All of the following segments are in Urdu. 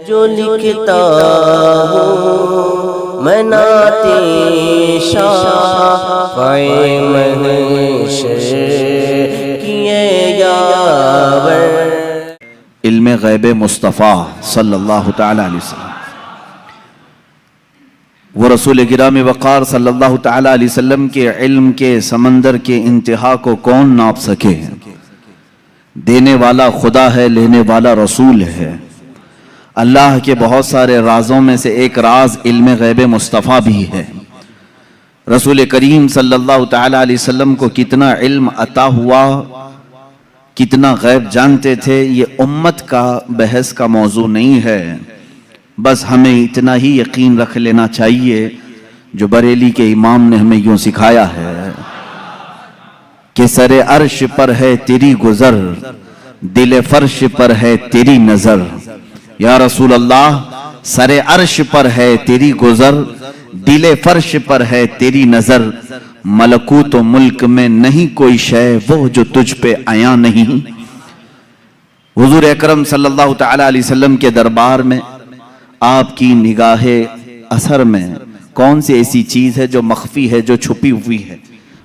جو لکھتا ہوں میں نعت شافع محشر کیے یاور۔ علم غیب مصطفیٰ صلی اللہ تعالیٰ علیہ وسلم، وہ رسول گرامی وقار صلی اللہ تعالیٰ علیہ وسلم کے علم کے سمندر کے انتہا کو کون ناپ سکے؟ دینے والا خدا ہے، لینے والا رسول ہے۔ اللہ کے بہت سارے رازوں میں سے ایک راز علم غیب مصطفیٰ بھی ہے۔ رسول کریم صلی اللہ تعالیٰ علیہ وسلم کو کتنا علم عطا ہوا، کتنا غیب جانتے تھے، یہ امت کا بحث کا موضوع نہیں ہے۔ بس ہمیں اتنا ہی یقین رکھ لینا چاہیے جو بریلی کے امام نے ہمیں یوں سکھایا ہے کہ سر عرش پر ہے تیری گزر، دل فرش پر ہے تیری نظر۔ یا رسول اللہ، سر عرش پر ہے تیری گزر، دل فرش پر ہے تیری نظر، ملکوت و ملک میں نہیں کوئی شے وہ جو تجھ پہ عیاں نہیں۔ حضور اکرم صلی اللہ تعالیٰ علیہ وسلم کے دربار میں آپ کی نگاہ اثر میں کون سی ایسی چیز ہے جو مخفی ہے، جو چھپی ہوئی ہے؟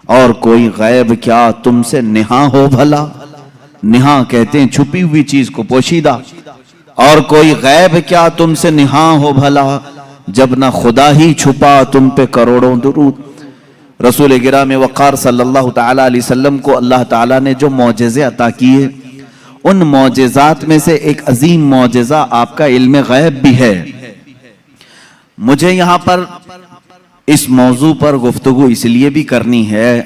اور کوئی غیب کیا تم سے نہاں ہو بھلا؟ نہاں کہتے ہیں چھپی ہوئی چیز کو، پوشیدہ۔ اور کوئی غیب کیا تم سے نہاں ہو بھلا، جب نہ خدا ہی چھپا تم پہ کروڑوں درود۔ رسول گرامی وقار صلی اللہ تعالیٰ علیہ وسلم کو اللہ تعالیٰ نے جو معجزے عطا کیے، ان معجزات میں سے ایک عظیم معجزہ آپ کا علم غیب بھی ہے۔ مجھے یہاں پر اس موضوع پر گفتگو اس لیے بھی کرنی ہے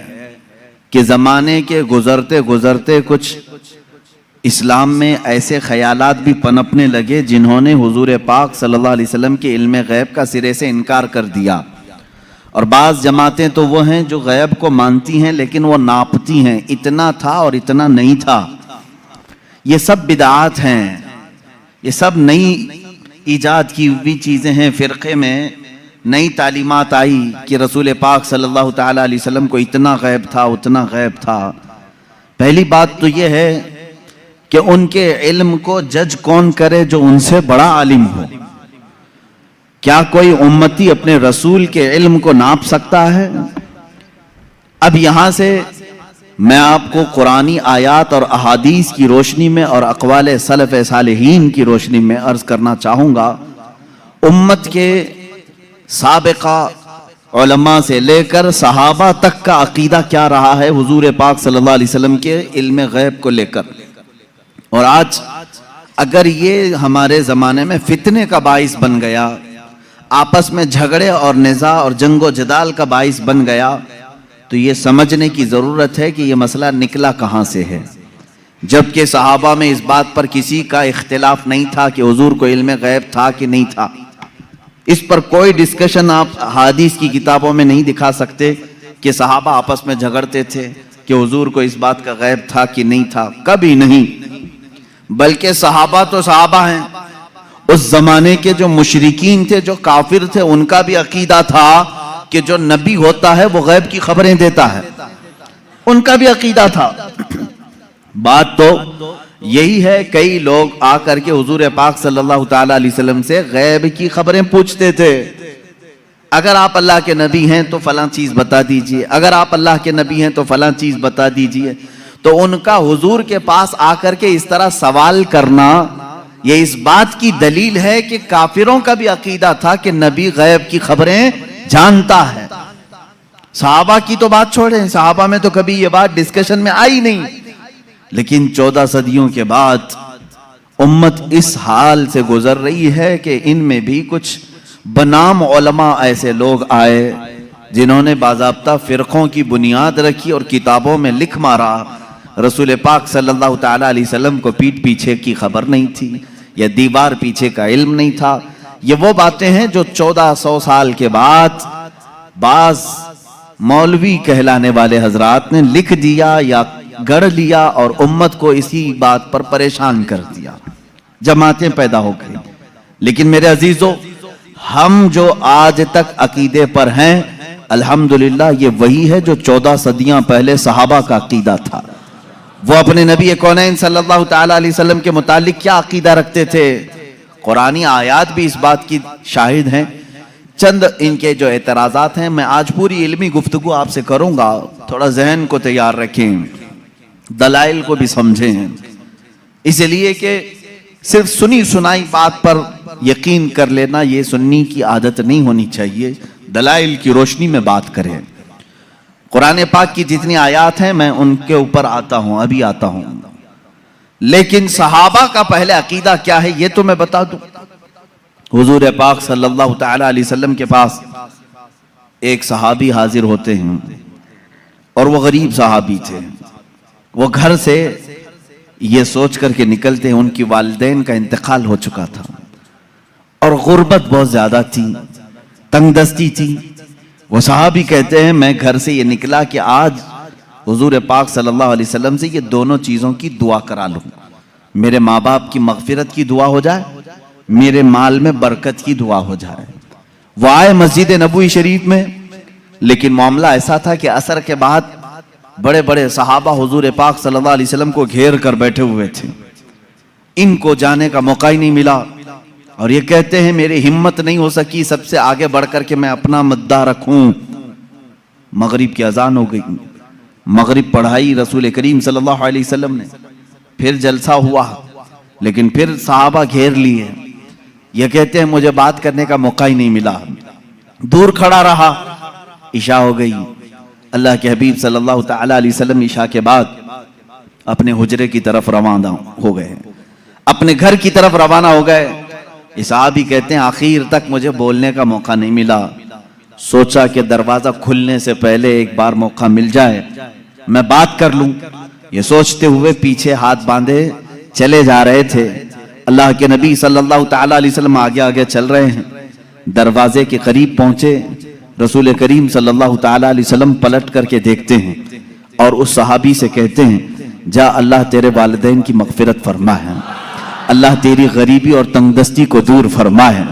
کہ زمانے کے گزرتے گزرتے کچھ اسلام میں ایسے خیالات بھی پنپنے لگے جنہوں نے حضور پاک صلی اللہ علیہ وسلم کے علم غیب کا سرے سے انکار کر دیا۔ اور بعض جماعتیں تو وہ ہیں جو غیب کو مانتی ہیں لیکن وہ ناپتی ہیں، اتنا تھا اور اتنا نہیں تھا۔ یہ سب بدعات ہیں، یہ سب نئی ایجاد کی ہوئی چیزیں ہیں۔ فرقے میں نئی تعلیمات آئی کہ رسول پاک صلی اللہ تعالیٰ علیہ وسلم کو اتنا غیب تھا، اتنا غیب تھا۔ پہلی بات تو یہ ہے کہ ان کے علم کو جج کون کرے جو ان سے بڑا عالم ہو؟ کیا کوئی امتی اپنے رسول کے علم کو ناپ سکتا ہے؟ اب یہاں سے میں آپ کو قرآنی آیات اور احادیث کی روشنی میں اور اقوال سلف صالحین کی روشنی میں عرض کرنا چاہوں گا، امت کے سابقہ علماء سے لے کر صحابہ تک کا عقیدہ کیا رہا ہے حضور پاک صلی اللہ علیہ وسلم کے علم غیب کو لے کر۔ اور آج اگر یہ ہمارے زمانے میں فتنے کا باعث بن گیا، آپس میں جھگڑے اور نزاع اور جنگ و جدال کا باعث بن گیا، تو یہ سمجھنے کی ضرورت ہے کہ یہ مسئلہ نکلا کہاں سے ہے، جبکہ صحابہ میں اس بات پر کسی کا اختلاف نہیں تھا کہ حضور کو علم غیب تھا کہ نہیں تھا۔ اس پر کوئی ڈسکشن آپ حدیث کی کتابوں میں نہیں دکھا سکتے کہ صحابہ آپس میں جھگڑتے تھے کہ حضور کو اس بات کا غیب تھا کہ نہیں تھا، کبھی نہیں۔ بلکہ صحابہ تو صحابہ ہیں، اس زمانے کے جو مشرکین تھے، جو کافر تھے، ان کا بھی عقیدہ تھا کہ جو نبی ہوتا ہے وہ غیب کی خبریں دیتا ہے، ان کا بھی عقیدہ تھا۔ بات تو یہی ہے، کئی لوگ آ کر کے حضور پاک صلی اللہ تعالیٰ علیہ وسلم سے غیب کی خبریں پوچھتے تھے۔ اگر آپ اللہ کے نبی ہیں تو فلاں چیز بتا دیجئے، اگر آپ اللہ کے نبی ہیں تو فلاں چیز بتا دیجئے۔ تو ان کا حضور کے پاس آ کر کے اس طرح سوال کرنا، یہ اس بات کی دلیل ہے کہ کافروں کا بھی عقیدہ تھا کہ نبی غیب کی خبریں جانتا ہے۔ صحابہ کی تو بات چھوڑیں، صحابہ میں تو کبھی یہ بات ڈسکشن میں آئی نہیں، لیکن 14 صدیوں کے بعد امت اس حال سے گزر رہی ہے کہ ان میں بھی کچھ بنام علماء ایسے لوگ آئے جنہوں نے باضابطہ فرقوں کی بنیاد رکھی اور کتابوں میں لکھ مارا رسول پاک صلی اللہ تعالیٰ علیہ وسلم کو پیٹھ پیچھے کی خبر نہیں تھی، یا دیوار پیچھے کا علم نہیں تھا۔ یہ وہ باتیں ہیں جو 1400 سال کے بعد بعض مولوی کہلانے والے حضرات نے لکھ دیا یا گڑھ لیا اور امت کو اسی بات پر پریشان کر دیا، جماعتیں پیدا ہو گئی۔ لیکن میرے عزیزو، ہم جو آج تک عقیدے پر ہیں، الحمدللہ یہ وہی ہے جو 14 صدیاں پہلے صحابہ کا عقیدہ تھا۔ وہ اپنے نبی کونین صلی اللہ تعالیٰ علیہ وسلم کے متعلق کیا عقیدہ رکھتے تھے؟ قرآنی آیات بھی اس بات کی شاہد ہیں. چند ان کے جو اعتراضات ہیں، میں آج پوری علمی گفتگو آپ سے کروں گا، تھوڑا ذہن کو تیار رکھیں، دلائل کو بھی سمجھیں، اس لیے کہ صرف سنی سنائی بات پر یقین کر لینا یہ سنی کی عادت نہیں ہونی چاہیے. دلائل کی روشنی میں بات کریں. قرآن پاک کی جتنی آیات ہیں میں ان کے اوپر آتا ہوں، ابھی آتا ہوں، لیکن صحابہ کا پہلے عقیدہ کیا ہے یہ تو میں بتا دوں. حضور پاک صلی اللہ تعالی علیہ وسلم کے پاس ایک صحابی حاضر ہوتے ہیں، اور وہ غریب صحابی تھے. وہ گھر سے یہ سوچ کر کے نکلتے ہیں ان کی والدین کا انتقال ہو چکا تھا، اور غربت بہت زیادہ تھی، تنگ دستی تھی. وہ صحابی کہتے ہیں میں گھر سے یہ نکلا کہ آج حضور پاک صلی اللہ علیہ وسلم سے یہ دونوں چیزوں کی دعا کرا لوں. میرے ماں باپ کی مغفرت کی دعا ہو جائے، میرے مال میں برکت کی دعا ہو جائے. وہ آئے مسجد نبوی شریف میں، لیکن معاملہ ایسا تھا کہ عصر کے بعد بڑے بڑے صحابہ حضور پاک صلی اللہ علیہ وسلم کو گھیر کر بیٹھے ہوئے تھے. ان کو جانے کا موقع ہی نہیں ملا، اور یہ کہتے ہیں میری ہمت نہیں ہو سکی سب سے آگے بڑھ کر کے میں اپنا مدہ رکھوں. مغرب کی اذان ہو گئی، مغرب پڑھائی رسول کریم صلی اللہ علیہ وسلم نے، پھر جلسہ ہوا، لیکن پھر صحابہ گھیر لیے. یہ کہتے ہیں مجھے بات کرنے کا موقع ہی نہیں ملا، دور کھڑا رہا. عشاء ہو گئی. اللہ کے حبیب صلی اللہ تعالی علیہ وسلم عشاء کے بعد اپنے حجرے کی طرف روانہ ہو گئے، اپنے گھر کی طرف روانہ ہو گئے. صحابی کہتے ہیں آخر تک مجھے بولنے کا موقع نہیں ملا. سوچا کہ دروازہ کھلنے سے پہلے ایک بار موقع مل جائے میں بات کر لوں. یہ سوچتے ہوئے پیچھے ہاتھ باندھے چلے جا رہے تھے. اللہ کے نبی صلی اللہ تعالی علیہ وسلم آگے آگے چل رہے ہیں. دروازے کے قریب پہنچے، رسول کریم صلی اللہ تعالی علیہ وسلم پلٹ کر کے دیکھتے ہیں اور اس صحابی سے کہتے ہیں جا اللہ تیرے والدین کی مغفرت فرما ہے، اللہ تیری غریبی اور تنگ دستی کو دور فرما ہے.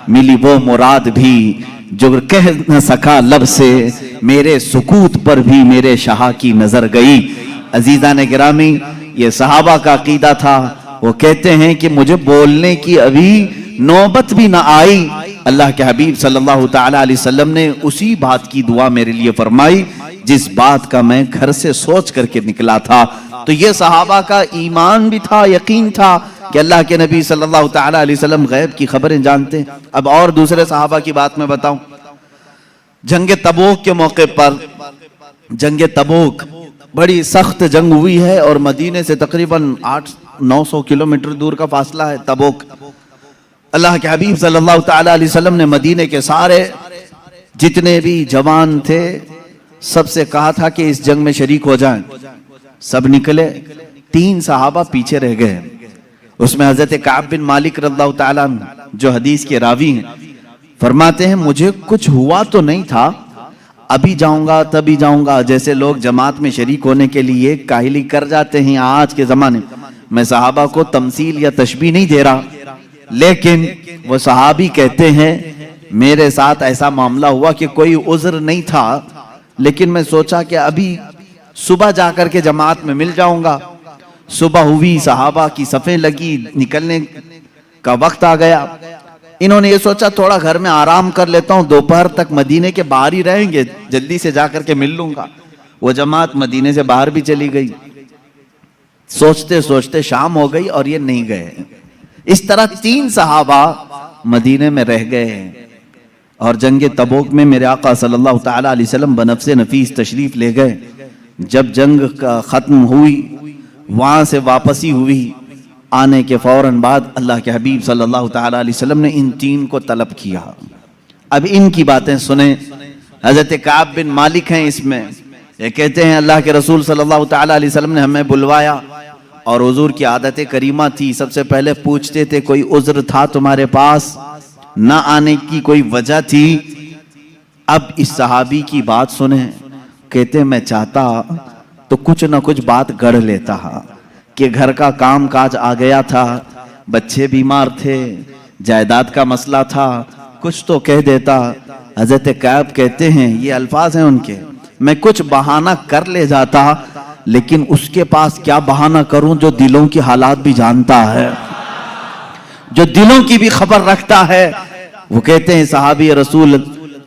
ملی وہ مراد بھی جو کہہ نہ سکا لب سے، میرے سکوت پر بھی میرے شاہ کی نظر گئی. عزیزان گرامی، یہ صحابہ کا عقیدہ تھا. وہ کہتے ہیں کہ مجھے بولنے کی ابھی نوبت بھی نہ آئی، اللہ کے حبیب صلی اللہ تعالی علیہ وسلم نے اسی بات کی دعا میرے لیے فرمائی جس بات کا میں گھر سے سوچ کر کے نکلا تھا. تو یہ صحابہ کا ایمان بھی تھا، یقین تھا کہ اللہ کے نبی صلی اللہ تعالی علیہ وسلم غیب کی خبریں جانتے ہیں. اب اور دوسرے صحابہ کی بات میں بتاؤں. جنگ تبوک کے موقع پر، جنگ تبوک بڑی سخت جنگ ہوئی ہے، اور مدینے سے تقریباً 800-900 کلومیٹر دور کا فاصلہ ہے تبوک. اللہ کے حبیب صلی اللہ تعالی علیہ وسلم نے مدینے کے سارے جتنے بھی جوان تھے سب سے کہا تھا کہ اس جنگ میں شریک ہو جائیں. سب نکلے، 3 صحابہ پیچھے رہ گئے. اس میں حضرت کعب بن مالک رضی اللہ تعالیٰ عنہ جو حدیث کے راوی ہیں فرماتے ہیں مجھے کچھ ہوا تو نہیں تھا، ابھی جاؤں گا تبھی جاؤں گا، جیسے لوگ جماعت میں شریک ہونے کے لیے کاہلی کر جاتے ہیں آج کے زمانے. میں صحابہ کو تمثیل یا تشبیہ نہیں دے رہا، لیکن وہ صحابی کہتے ہیں میرے ساتھ ایسا معاملہ ہوا کہ کوئی عذر نہیں تھا، لیکن میں سوچا کہ ابھی صبح جا کر کے جماعت میں مل جاؤں گا. صبح ہوئی، صحابہ کی صفیں لگی، نکلنے کا وقت آ گیا. انہوں نے یہ سوچا تھوڑا گھر میں آرام کر لیتا ہوں، دوپہر تک مدینے کے باہر ہی رہیں گے، جلدی سے جا کر کے مل لوں گا. وہ جماعت مدینے سے باہر بھی چلی گئی. سوچتے سوچتے شام ہو گئی اور یہ نہیں گئے. اس طرح 3 صحابہ مدینے میں رہ گئے. اور جنگ تبوک میں میرے آقا صلی اللہ تعالی علیہ وسلم بنفس نفیس تشریف لے گئے. جب جنگ کا ختم ہوئی، وہاں سے واپسی ہوئی، آنے کے فوراً بعد اللہ کے حبیب صلی اللہ تعالی علیہ وسلم نے ان 3 کو طلب کیا. اب ان کی باتیں سنیں. حضرت کعب بن مالک ہیں اس میں. یہ کہتے ہیں اللہ کے رسول صلی اللہ تعالی علیہ وسلم نے ہمیں بلوایا، اور حضور کی عادت کریمہ تھی سب سے پہلے پوچھتے تھے کوئی عذر تھا تمہارے پاس، نہ آنے کی کوئی وجہ تھی. اب اس صحابی کی بات سنیں. کہتے میں چاہتا تو کچھ نہ کچھ بات گڑھ لیتا کہ گھر کا کام کاج آ گیا تھا، بچے بیمار تھے، جائیداد کا مسئلہ تھا، کچھ تو کہہ دیتا. حضرت کعب کہتے ہیں، یہ الفاظ ہیں ان کے، میں کچھ بہانہ کر لے جاتا، لیکن اس کے پاس کیا بہانہ کروں جو دلوں کی حالات بھی جانتا ہے، جو دلوں کی بھی خبر رکھتا ہے. وہ کہتے ہیں صحابی رسول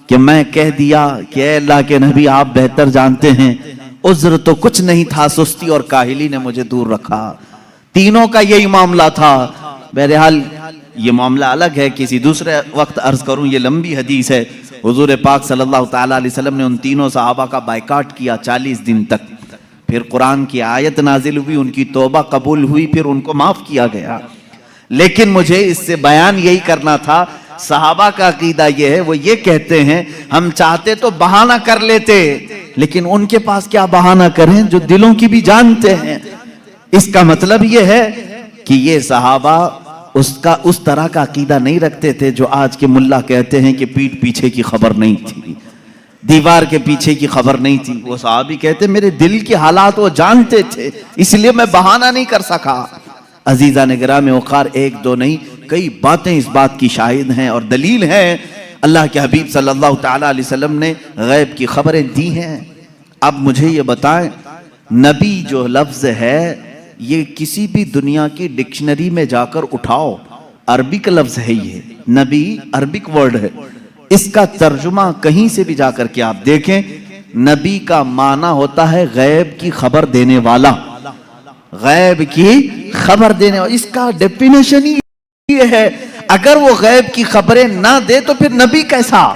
کہ میں کہہ دیا کہ اے اللہ کے نبی آپ بہتر جانتے ہیں, عذر تو کچھ نہیں تھا, سستی اور کاہلی نے مجھے دور رکھا. تینوں کا یہی معاملہ تھا. بہرحال یہ معاملہ الگ ہے, کسی دوسرے وقت عرض کروں, یہ لمبی حدیث ہے. حضور پاک صلی اللہ تعالیٰ علیہ وسلم نے ان تینوں صحابہ کا بائیکاٹ کیا 40 دن تک. پھر قرآن کی آیت نازل ہوئی, ان کی توبہ قبول ہوئی, پھر ان کو معاف کیا گیا. لیکن مجھے اس سے بیان یہی کرنا تھا, صحابہ کا عقیدہ یہ ہے, وہ یہ کہتے ہیں ہم چاہتے تو بہانہ کر لیتے, لیکن ان کے پاس کیا بہانہ کریں جو دلوں کی بھی جانتے ہیں. اس کا مطلب یہ ہے کہ یہ صحابہ اس طرح کا عقیدہ نہیں رکھتے تھے جو آج کے ملا کہتے ہیں کہ پیٹھ پیچھے کی خبر نہیں تھی, دیوار کے پیچھے کی خبر نہیں تھی. وہ صحابی کہتے میرے دل کے حالات وہ جانتے تھے, اس لیے میں بہانہ نہیں کر سکا. عزیزان گرامی وقار, ایک دو نہیں کئی باتیں اس بات کی شاہد ہیں اور دلیل ہیں. اللہ کے حبیب صلی اللہ تعالیٰ علیہ وسلم نے غیب کی خبریں دی ہیں. اب مجھے یہ بتائیں, نبی جو لفظ ہے یہ کسی بھی دنیا کی ڈکشنری میں جا کر اٹھاؤ, عربک لفظ ہے, یہ نبی عربک ورڈ ہے. اس کا ترجمہ کہیں سے بھی جا کر کے آپ دیکھیں, نبی کا معنی ہوتا ہے غیب کی خبر دینے والا, غیب کی خبر دینے والا. اس کا ڈیفینیشن یہ ہے, اگر وہ غیب کی خبریں نہ دے تو پھر نبی کیسا؟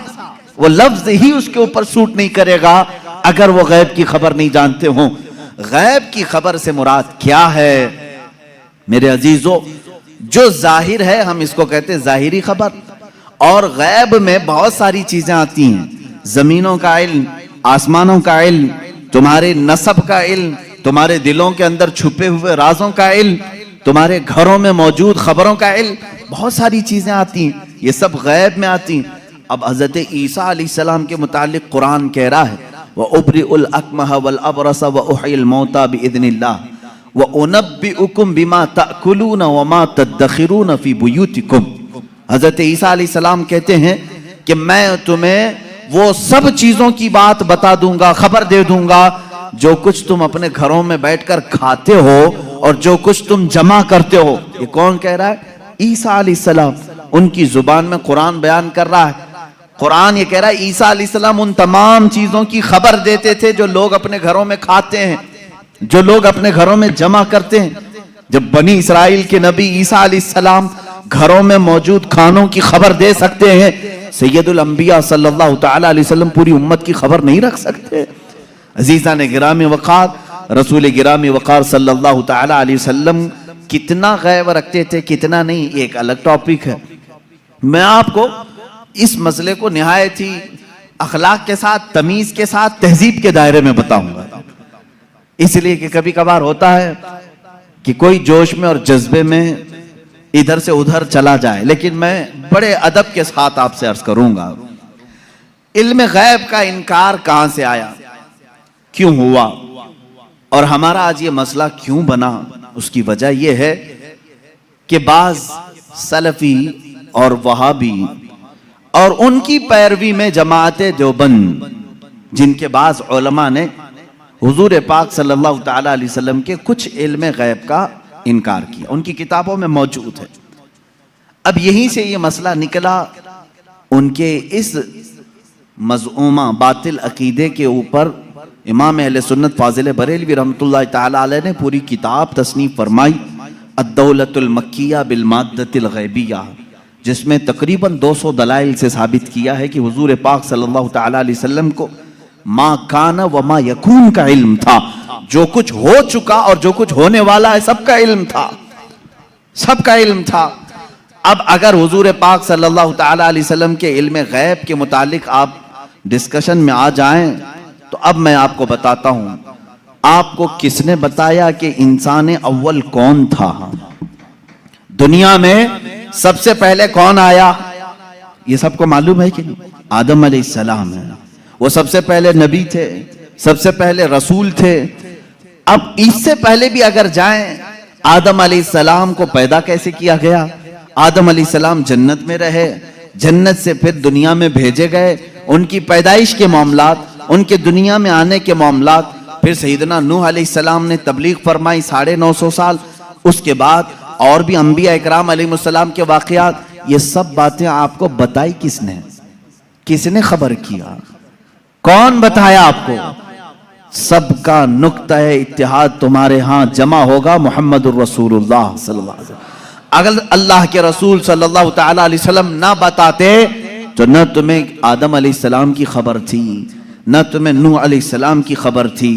وہ لفظ ہی اس کے اوپر سوٹ نہیں کرے گا اگر وہ غیب کی خبر نہیں جانتے ہوں. غیب کی خبر سے مراد کیا ہے میرے عزیزو؟ جو ظاہر ہے ہم اس کو کہتے ہیں ظاہری خبر, اور غیب میں بہت ساری چیزیں آتی ہیں. زمینوں کا علم, آسمانوں کا علم, تمہارے نسب کا علم, تمہارے دلوں کے اندر چھپے ہوئے رازوں کا علم, تمہارے گھروں میں موجود خبروں کا علم, بہت ساری چیزیں آتی ہیں, یہ سب غیب میں آتی ہیں. اب حضرت عیسیٰ علیہ السلام کے متعلق قرآن کہہ رہا ہے وَأُبْرِئُ الْأَكْمَحَ وَالْأَبْرَصَ وَأُحْيِي الْمَوْتَى بِإِذْنِ اللَّهِ وَأُنَبِّئُكُم بِمَا تَأْكُلُونَ وَمَا تَدَّخِرُونَ فِي بُيُوتِكُمْ. حضرت عیسیٰ علیہ السلام کہتے ہیں کہ میں تمہیں وہ سب چیزوں کی بات بتا دوں گا, خبر دے دوں گا جو کچھ تم اپنے گھروں میں بیٹھ کر کھاتے ہو اور جو کچھ تم جمع کرتے ہو. یہ کون کہہ رہا ہے؟ عیسیٰ علیہ السلام. ان کی زبان میں قرآن بیان کر رہا ہے. قرآن یہ کہہ رہا ہے عیسیٰ علیہ السلام ان تمام چیزوں کی خبر دیتے تھے جو لوگ اپنے گھروں میں کھاتے ہیں, جو لوگ اپنے گھروں میں جمع کرتے ہیں. جب بنی اسرائیل کے نبی عیسیٰ علیہ السلام گھروں میں موجود کھانوں کی خبر دے سکتے ہیں, سید الانبیاء صلی اللہ تعالیٰ علیہ وسلم پوری امت کی خبر نہیں رکھ سکتے؟ عزیزان گرامی وقار, رسول گرامی وقار صلی اللہ تعالیٰ علیہ وسلم کتنا غیب رکھتے تھے کتنا نہیں, ایک الگ ٹاپک ہے. میں آپ کو اس مسئلے کو نہایت ہی اخلاق کے ساتھ, تمیز کے ساتھ, تہذیب کے دائرے میں بتاؤں گا, اس لیے کہ کبھی کبھار ہوتا ہے کہ کوئی جوش میں اور جذبے میں ادھر سے ادھر چلا جائے, لیکن میں بڑے ادب کے ساتھ آپ سے عرض کروں گا. علم غیب کا انکار کہاں سے آیا, کیوں ہوا, اور ہمارا آج یہ مسئلہ کیوں بنا؟ اس کی وجہ یہ ہے کہ بعض سلفی اور وہابی اور ان کی پیروی میں جماعت دیوبند, جن کے بعض علماء نے حضور پاک صلی اللہ تعالیٰ علیہ وسلم کے کچھ علم غیب کا انکار کیا, ان کی کتابوں میں موجود ہے. اب یہیں سے یہ مسئلہ نکلا, ان کے اس مذعومہ باطل عقیدے کے اوپر امام اہل سنت فاضل بریلوی رحمۃ اللہ تعالیٰ علیہ نے پوری کتاب تصنیف فرمائی, الدولۃ المکیہ بالمادۃ الغیبیہ, جس میں تقریباً 200 دلائل سے ثابت کیا ہے کہ حضور پاک صلی اللہ تعالیٰ علیہ وسلم کو ما کان و ما یکون کا علم تھا, جو کچھ ہو چکا اور جو کچھ ہونے والا ہے سب کا علم تھا, سب کا علم تھا. اب اگر حضور پاک صلی اللہ تعالیٰ علیہ وسلم کے علم غیب کے متعلق آپ ڈسکشن میں آ جائیں تو اب میں آپ کو بتاتا ہوں, آپ کو کس نے بتایا کہ انسان اول کون تھا؟ دنیا میں سب سے پہلے کون آیا یہ سب کو معلوم ہے کہ نہیں؟ آدم علیہ السلام ہے, وہ سب سے پہلے نبی تھے, سب سے پہلے رسول تھے. اب اس سے پہلے بھی اگر جائیں, آدم علیہ السلام کو پیدا کیسے کیا گیا؟ آدم علیہ السلام جنت میں رہے, جنت سے پھر دنیا میں بھیجے گئے, ان کی پیدائش کے معاملات, ان کے دنیا میں آنے کے معاملات, پھر سیدنا نوح علیہ السلام نے تبلیغ فرمائی 950 سال, اس کے بعد اور بھی انبیاء اکرام علیہ السلام کے واقعات، یہ سب باتیں آپ کو بتائی کس نے؟ کس نے خبر کیا؟ کون بتایا آپ کو؟ سب کا نقطہ اتحاد تمہارے ہاں جمع ہوگا محمد الرسول اللہ صلی اللہ علیہ وسلم۔ اگر اللہ کے رسول صلی اللہ تعالی علیہ وسلم نہ بتاتے تو نہ تمہیں آدم علیہ السلام کی خبر تھی، نہ تمہیں نوح علیہ السلام کی خبر تھی،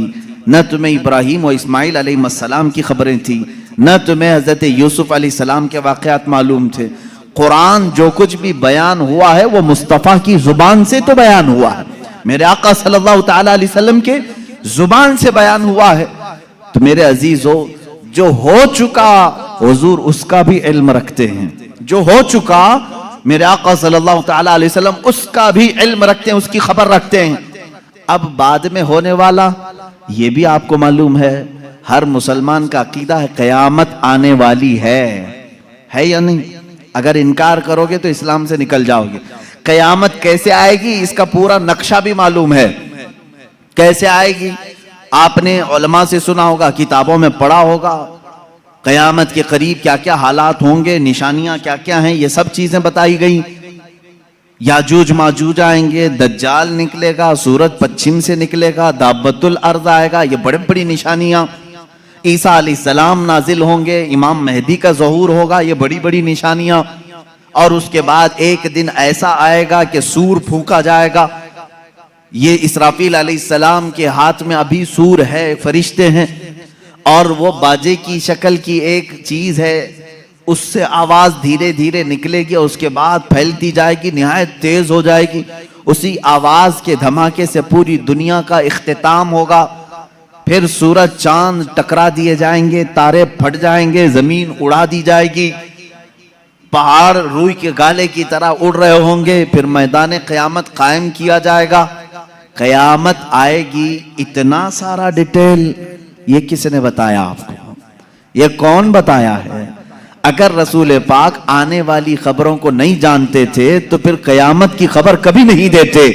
نہ تمہیں ابراہیم و اسماعیل علیہ السلام کی خبریں تھی، نہ تمہیں حضرت یوسف علیہ السلام کے واقعات معلوم تھے۔ قرآن جو کچھ بھی بیان ہوا ہے وہ مصطفیٰ کی زبان سے تو بیان ہوا ہے، میرے آقا صلی اللہ تعالی علیہ وسلم کے زبان سے بیان ہوا ہے۔ تو میرے عزیزو، جو ہو چکا حضور اس کا بھی علم رکھتے ہیں، جو ہو چکا میرے آقا صلی اللہ تعالی علیہ وسلم اس کا بھی علم رکھتے ہیں، اس کی خبر رکھتے ہیں۔ اب بعد میں ہونے والا یہ بھی آپ کو معلوم ہے، ہر مسلمان کا عقیدہ ہے قیامت آنے والی ہے یا نہیں؟ اگر انکار کرو گے تو اسلام سے نکل جاؤ گے۔ قیامت کیسے آئے گی اس کا پورا نقشہ بھی معلوم ہے، کیسے آئے گی آپ نے علماء سے سنا ہوگا، کتابوں میں پڑھا ہوگا، قیامت کے قریب کیا کیا حالات ہوں گے، نشانیاں کیا کیا ہیں، یہ سب چیزیں بتائی گئی۔ یاجوج ماجوج آئیں گے، دجال نکلے گا، سورج پچھم سے نکلے گا، دابت الارض آئے گا، یہ بڑی بڑی نشانیاں۔ عیسیٰ علیہ السلام نازل ہوں گے، امام مہدی کا ظہور ہوگا، یہ بڑی بڑی نشانیاں۔ اور اس کے بعد ایک دن ایسا آئے گا کہ سور پھونکا جائے گا۔ یہ اسرافیل علیہ السلام کے ہاتھ میں ابھی سور ہے، فرشتے ہیں، اور وہ باجے کی شکل کی ایک چیز ہے، اس سے آواز دھیرے دھیرے نکلے گی اور اس کے بعد پھیلتی جائے گی، نہایت تیز ہو جائے گی۔ اسی آواز کے دھماکے سے پوری دنیا کا اختتام ہوگا۔ پھر سورج چاند ٹکرا دیے جائیں گے، تارے پھٹ جائیں گے، زمین اڑا دی جائے گی، پہاڑ روئی کے گالے کی طرح اڑ رہے ہوں گے، پھر میدان قیامت قائم کیا جائے گا۔ قیامت آئے گی، اتنا سارا ڈیٹیل یہ کس نے بتایا آپ کو؟ یہ کون بتایا ہے؟ اگر رسول پاک آنے والی خبروں کو نہیں جانتے تھے تو پھر قیامت کی خبر کبھی نہیں دیتے۔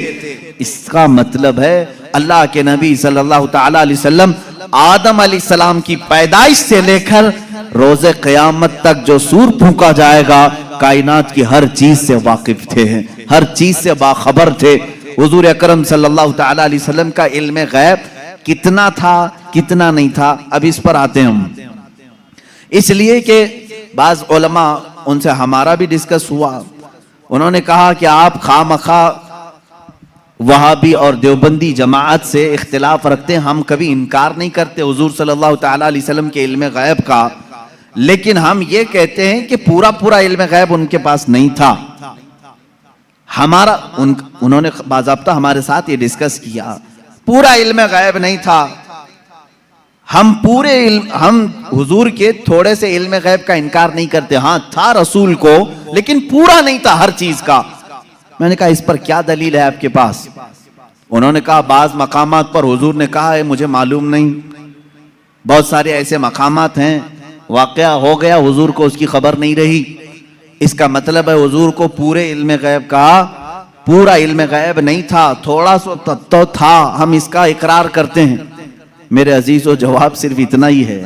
اس کا مطلب ہے اللہ کے نبی صلی اللہ تعالی علیہ وسلم آدم علیہ السلام کی پیدائش سے لے کر روز قیامت تک جو سور پھونکا جائے گا، کائنات کی ہر چیز سے واقف تھے، ہر چیز سے باخبر تھے۔ حضور اکرم صلی اللہ تعالی علیہ وسلم کا علم غیب کتنا تھا کتنا نہیں تھا، اب اس پر آتے ہیں ہم۔ اس لیے کہ بعض علماء، ان سے ہمارا بھی ڈسکس ہوا، انہوں نے کہا کہ آپ خواہ وہابی اور دیوبندی جماعت سے اختلاف رکھتے ہیں، ہم کبھی انکار نہیں کرتے حضور صلی اللہ تعالی علیہ وسلم کے علم غیب کا، لیکن ہم یہ کہتے ہیں کہ پورا علم غیب ان کے پاس نہیں تھا۔ انہوں نے باضابطہ ہمارے ساتھ یہ ڈسکس کیا، پورا علم غیب نہیں تھا۔ ہم حضور کے تھوڑے سے علم غیب کا انکار نہیں کرتے، ہاں تھا رسول کو، لیکن پورا نہیں تھا ہر چیز کا۔ میں نے کہا اس پر کیا دلیل ہے آپ کے پاس؟ انہوں نے کہا بعض مقامات پر حضور نے کہا ہے مجھے معلوم نہیں، بہت سارے ایسے مقامات ہیں واقعہ ہو گیا حضور کو اس کی خبر نہیں رہی، اس کا مطلب ہے حضور کو پورے علم غیب کا پورا علم غیب نہیں تھا، تھوڑا سا تو تھا، ہم اس کا اقرار کرتے ہیں۔ میرے عزیزو، جواب صرف اتنا ہی ہے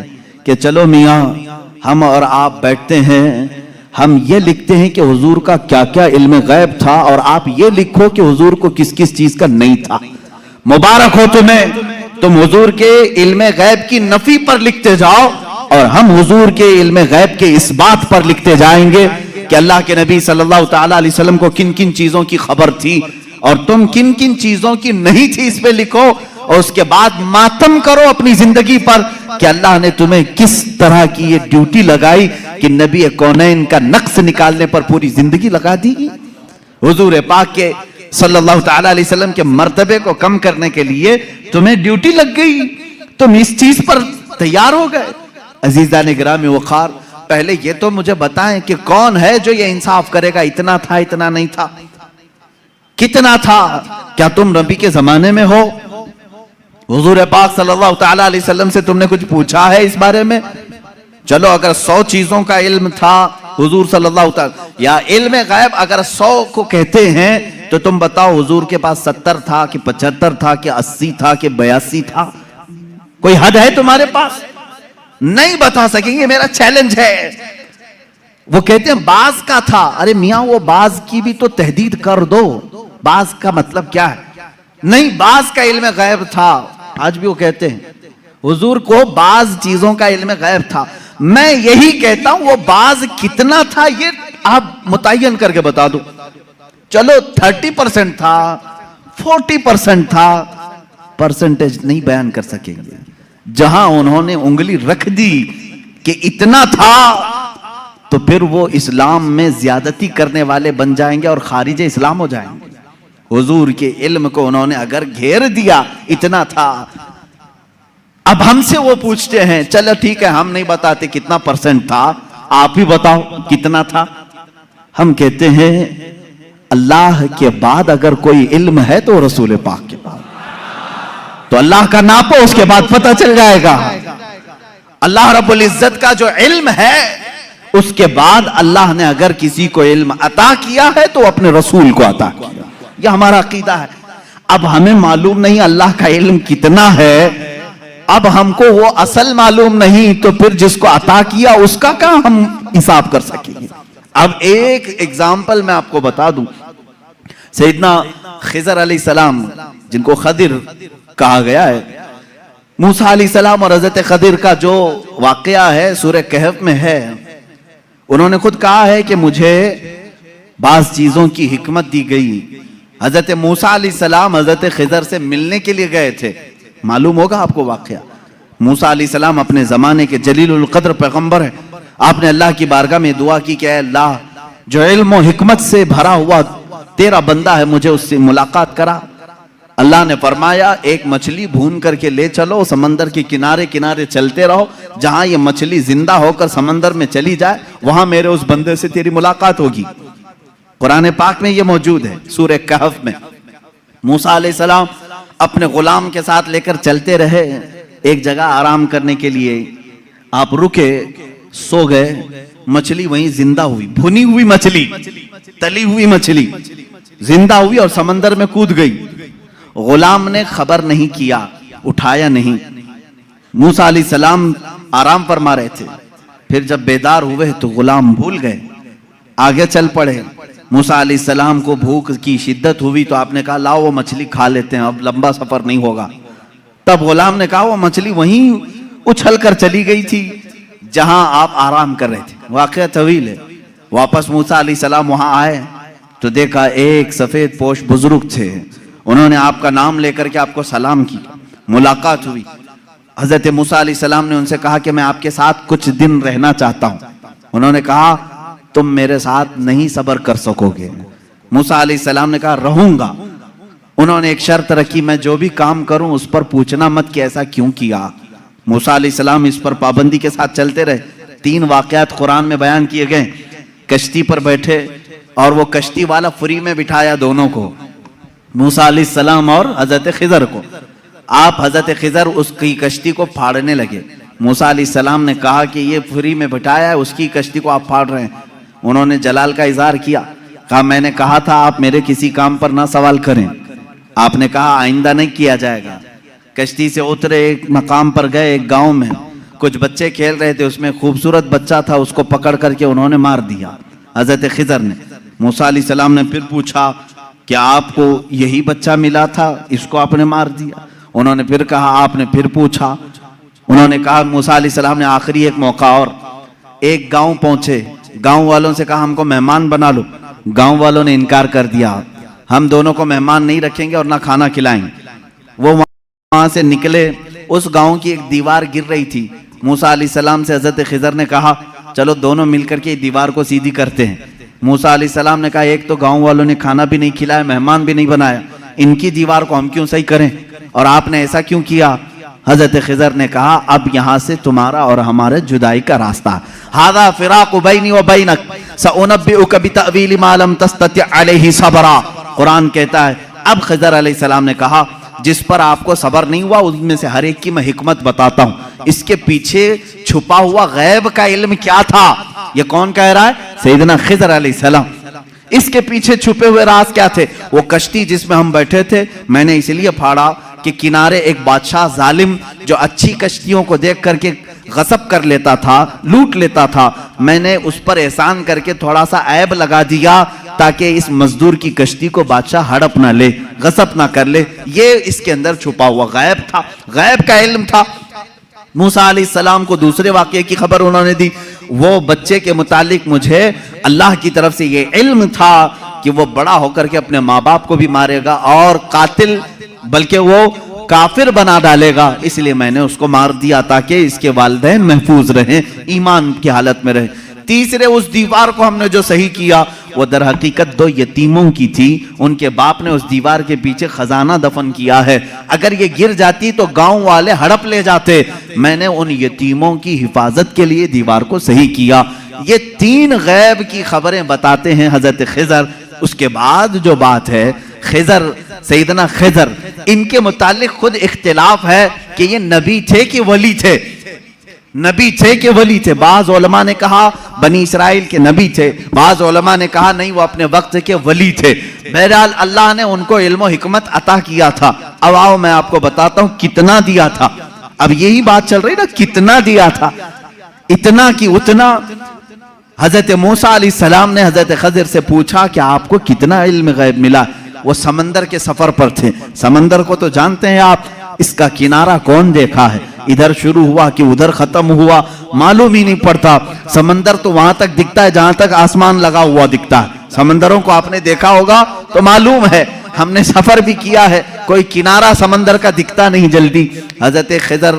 کہ چلو میاں، ہم اور آپ بیٹھتے ہیں، ہم یہ لکھتے ہیں کہ حضور کا کیا کیا علم غیب تھا، اور آپ یہ لکھو کہ حضور کو کس کس چیز کا نہیں تھا۔ مبارک ہو تمہیں، تم حضور کے علم غیب کی نفی پر لکھتے جاؤ اور ہم حضور کے علم غیب کے اس بات پر لکھتے جائیں گے کہ اللہ کے نبی صلی اللہ تعالی علیہ وسلم کو کن کن چیزوں کی خبر تھی اور تم کن کن چیزوں کی نہیں تھی، اس پہ لکھو، اور اس کے بعد ماتم کرو اپنی زندگی پر کہ اللہ نے تمہیں کس طرح کی یہ ڈیوٹی لگائی کہ نبی کونین کا نقص نکالنے پر پوری زندگی لگا دی۔ حضور پاک کے صلی اللہ تعالی علیہ وسلم کے مرتبے کو کم کرنے کے لیے تمہیں ڈیوٹی لگ گئی، تم اس چیز پر تیار ہو گئے۔ عزیزان گرامی وقار، پہلے یہ تو مجھے بتائیں کہ کون ہے جو یہ انصاف کرے گا اتنا تھا اتنا نہیں تھا؟ کتنا تھا؟ کیا تم نبی کے زمانے میں ہو؟ حضور پاک صلی اللہ تعالی علیہ وسلم سے تم نے کچھ پوچھا ہے اس بارے میں؟ چلو اگر 100 چیزوں کا علم تھا حضور صلی اللہ تعالی، یا علم غیب اگر 100 کو کہتے ہیں تو تم بتاؤ حضور کے پاس 70 تھا کہ 75 تھا کہ 80 تھا کہ 82 تھا؟ کوئی حد ہے تمہارے پاس؟ نہیں بتا سکیں گے، میرا چیلنج ہے۔ وہ کہتے ہیں باز کا تھا. ارے میاں وہ باز کی بھی تو تحدید کر دو, باز کا مطلب کیا ہے؟ نہیں, باز کا علم غیب تھا. آج بھی وہ کہتے ہیں حضور کو بعض چیزوں کا علم غیب تھا. میں یہی کہتا ہوں وہ بعض کتنا تھا یہ آپ متعین کر کے بتا دو. چلو 30% تھا, 40% تھا, پرسنٹیج نہیں بیان کر سکیں گے. جہاں انہوں نے انگلی رکھ دی کہ اتنا تھا تو پھر وہ اسلام میں زیادتی کرنے والے بن جائیں گے اور خارج اسلام ہو جائیں گے. حضور کے علم کو انہوں نے اگر گھیر دیا اتنا تھا. اب ہم سے وہ پوچھتے ہیں چلو ٹھیک ہے ہم نہیں بتاتے کتنا پرسنٹ تھا, آپ ہی بتاؤ کتنا تھا. ہم کہتے ہیں اللہ کے بعد اگر کوئی علم ہے تو رسول پاک کے بعد, تو اللہ کا ناپو, اس کے بعد پتہ چل جائے گا. اللہ رب العزت کا جو علم ہے اس کے بعد اللہ نے اگر کسی کو علم عطا کیا ہے تو اپنے رسول کو عطا کیا. یہ ہمارا عقیدہ ہے. اب ہمیں معلوم نہیں اللہ کا علم کتنا ہے, اب ہم کو وہ اصل معلوم نہیں, تو پھر جس کو عطا کیا اس کا کہاں ہم حساب کر سکیں گے. اب ایک ایگزامپل میں آپ کو بتا دوں. سیدنا خضر علیہ السلام جن کو خضر کہا گیا ہے, موسیٰ علیہ السلام اور حضرت خضر کا جو واقعہ ہے سورہ کہف میں ہے. انہوں نے خود کہا ہے کہ مجھے بعض چیزوں کی حکمت دی گئی. حضرت موسیٰ علیہ السلام حضرت خضر سے ملنے کے لیے گئے تھے, معلوم ہوگا آپ کو واقعہ. موسیٰ علیہ السلام اپنے زمانے کے جلیل القدر پیغمبر ہیں. آپ نے اللہ کی بارگاہ میں دعا کی کہ اے اللہ جو علم و حکمت سے بھرا ہوا تیرا بندہ ہے مجھے اس سے ملاقات کرا. اللہ نے فرمایا ایک مچھلی بھون کر کے لے چلو, سمندر کے کنارے کنارے چلتے رہو, جہاں یہ مچھلی زندہ ہو کر سمندر میں چلی جائے وہاں میرے اس بندے سے تیری ملاقات ہوگی. قرآن پاک میں یہ موجود ہے سورہ کہف میں. موسیٰ علیہ السلام اپنے غلام کے ساتھ لے کر چلتے رہے ایک جگہ آرام کرنے کے لیے. آپ رکے, سو گئے, مچھلی وہیں زندہ ہوئی, بھنی ہوئی مچھلی, تلی ہوئی مچھلی زندہ ہوئی اور سمندر میں کود گئی. غلام نے خبر نہیں کیا, اٹھایا نہیں. موسیٰ علیہ السلام آرام فرما رہے تھے, پھر جب بیدار ہوئے تو غلام بھول گئے, آگے چل پڑے. موسیٰ علیہ السلام کو بھوک کی شدت ہوئی تو آپ نے کہا لاؤ وہ مچھلی کھا لیتے ہیں, اب لمبا سفر نہیں ہوگا. تب غلام نے کہا وہ مچھلی وہیں اچھل کر چلی گئی تھی جہاں آپ آرام کر رہے تھے. واقعہ طویل ہے. واپس موسیٰ علیہ السلام وہاں آئے تو دیکھا ایک سفید پوش بزرگ تھے. انہوں نے آپ کا نام لے کر کے آپ کو سلام کی, ملاقات ہوئی. حضرت موسیٰ علیہ السلام نے ان سے کہا کہ میں آپ کے ساتھ کچھ دن رہنا چاہتا ہوں. انہوں نے کہا تم میرے ساتھ نہیں صبر کر سکو گے. موسیٰ علیہ السلام نے کہا رہوں گا. انہوں نے ایک شرط رکھی, میں جو بھی کام کروں اس پر پوچھنا مت کہ ایسا کیوں کیا. موسیٰ علیہ السلام اس پر پابندی کے ساتھ چلتے رہے. 3 واقعات قرآن میں بیان کیے گئے. کشتی پر بیٹھے اور وہ کشتی والا فری میں بٹھایا دونوں کو, موسیٰ علیہ السلام اور حضرت خضر کو. آپ حضرت خضر اس کی کشتی کو پھاڑنے لگے. موسیٰ علیہ السلام نے کہا کہ یہ فری میں بٹھایا ہے, اس کی کشتی کو آپ پھاڑ رہے ہیں. انہوں نے جلال کا اظہار کیا, کہا میں نے کہا تھا آپ میرے کسی کام پر نہ سوال کریں. آپ نے کہا آئندہ نہیں کیا جائے گا. کشتی سے اترے, ایک مقام پر گئے, ایک گاؤں میں کچھ بچے کھیل رہے تھے, اس میں خوبصورت بچہ تھا, اس کو پکڑ کر کے انہوں نے مار دیا حضرت خضر نے. موسیٰ علیہ السلام نے پھر پوچھا کہ آپ کو یہی بچہ ملا تھا, اس کو آپ نے مار دیا. انہوں نے پھر کہا, آپ نے پھر پوچھا. انہوں نے کہا موسیٰ علیہ السلام نے آخری ایک موقع اور, ایک گاؤں پہنچے, گاؤں والوں سے کہا ہم کو مہمان بنا لو. گاؤں والوں نے انکار کر دیا, ہم دونوں کو مہمان نہیں رکھیں گے اور نہ کھانا کھلائیں گے. وہ وہاں سے نکلے, اس گاؤں کی ایک دیوار گر رہی تھی. موسیٰ علیہ السلام سے حضرت خضر نے کہا چلو دونوں مل کر کے دیوار کو سیدھی کرتے ہیں. موسیٰ علیہ السلام نے کہا ایک تو گاؤں والوں نے کھانا بھی نہیں کھلایا, مہمان بھی نہیں بنایا, ان کی دیوار کو ہم کیوں صحیح کریں, اور آپ نے ایسا کیوں کیا. حضرت خضر نے کہا اب یہاں سے تمہارا اور ہمارے جدائی کا راستہ, ھذا فراق بینی و بینک سأنبئک بتأویل ما لم تستطع علیہ صبرا. قرآن کہتا ہے اب خضر علیہ السلام نے کہا جس پر آپ کو صبر نہیں ہوا اس میں سے ہر ایک کی میں حکمت بتاتا ہوں. اس کے پیچھے چھپا ہوا غیب کا علم کیا تھا, یہ کون کہہ رہا ہے؟ سیدنا خضر علیہ السلام. اس کے پیچھے چھپے ہوئے راز کیا تھے؟ وہ کشتی جس میں ہم بیٹھے تھے میں نے اس لیے پھاڑا کہ کنارے ایک بادشاہ ظالم جو اچھی کشتیوں کو دیکھ کر کے غصب کر لیتا تھا، لوٹ لیتا تھا، میں نے اس پر احسان کر کے تھوڑا سا عیب لگا دیا تاکہ اس مزدور کی کشتی کو بادشاہ ہڑپ نہ لے، غصب نہ کر لے۔ یہ اس کے اندر چھپا ہوا غیب تھا، غیب کا علم تھا۔ موسیٰ علیہ السلام کو دوسرے واقعے کی خبر انہوں نے دی، وہ بچے کے متعلق مجھے اللہ کی طرف سے یہ علم تھا کہ وہ بڑا ہو کر کے اپنے ماں باپ کو بھی مارے گا اور قاتل بلکہ وہ کافر بنا ڈالے گا، اس لیے میں نے اس کو مار دیا تاکہ اس کے والدین محفوظ رہیں، ایمان کی حالت میں رہیں۔ تیسرے، اس دیوار کو ہم نے جو صحیح کیا وہ در حقیقت 2 یتیموں کی تھی، ان کے باپ نے اس دیوار کے پیچھے خزانہ دفن کیا ہے، اگر یہ گر جاتی تو گاؤں والے ہڑپ لے جاتے، میں نے ان یتیموں کی حفاظت کے لیے دیوار کو صحیح کیا۔ یہ 3 غیب کی خبریں بتاتے ہیں حضرت خضر۔ اس کے بعد جو بات ہے خضر، سیدنا خضر، ان کے متعلق خود اختلاف ہے کہ یہ نبی تھے کہ ولی تھے، نبی تھے کہ ولی تھے۔ بعض علماء نے کہا بنی اسرائیل کے نبی تھے، بعض علماء نے کہا نہیں وہ اپنے وقت کے ولی تھے۔ بہرحال اللہ نے ان کو علم و حکمت عطا کیا تھا۔ اب آؤ میں آپ کو بتاتا ہوں کتنا دیا تھا۔ اب یہی بات چل رہی نا، کتنا دیا تھا، اتنا کی اتنا۔ حضرت موسیٰ علیہ السلام نے حضرت خضر سے پوچھا کہ آپ کو کتنا علم غیب ملا؟ وہ سمندر کے سفر پر تھے، سمندر کو تو جانتے ہیں آپ، اس کا کنارہ کون دیکھا ہے؟ ادھر شروع ہوا کہ ادھر ختم ہوا، معلوم ہی نہیں پڑتا۔ سمندر تو وہاں تک دکھتا ہے جہاں تک آسمان لگا ہوا دکھتا ہے۔ سمندروں کو آپ نے دیکھا ہوگا تو معلوم ہے، ہم نے سفر بھی کیا ہے، کوئی کنارہ سمندر کا دکھتا نہیں جلدی۔ حضرت خضر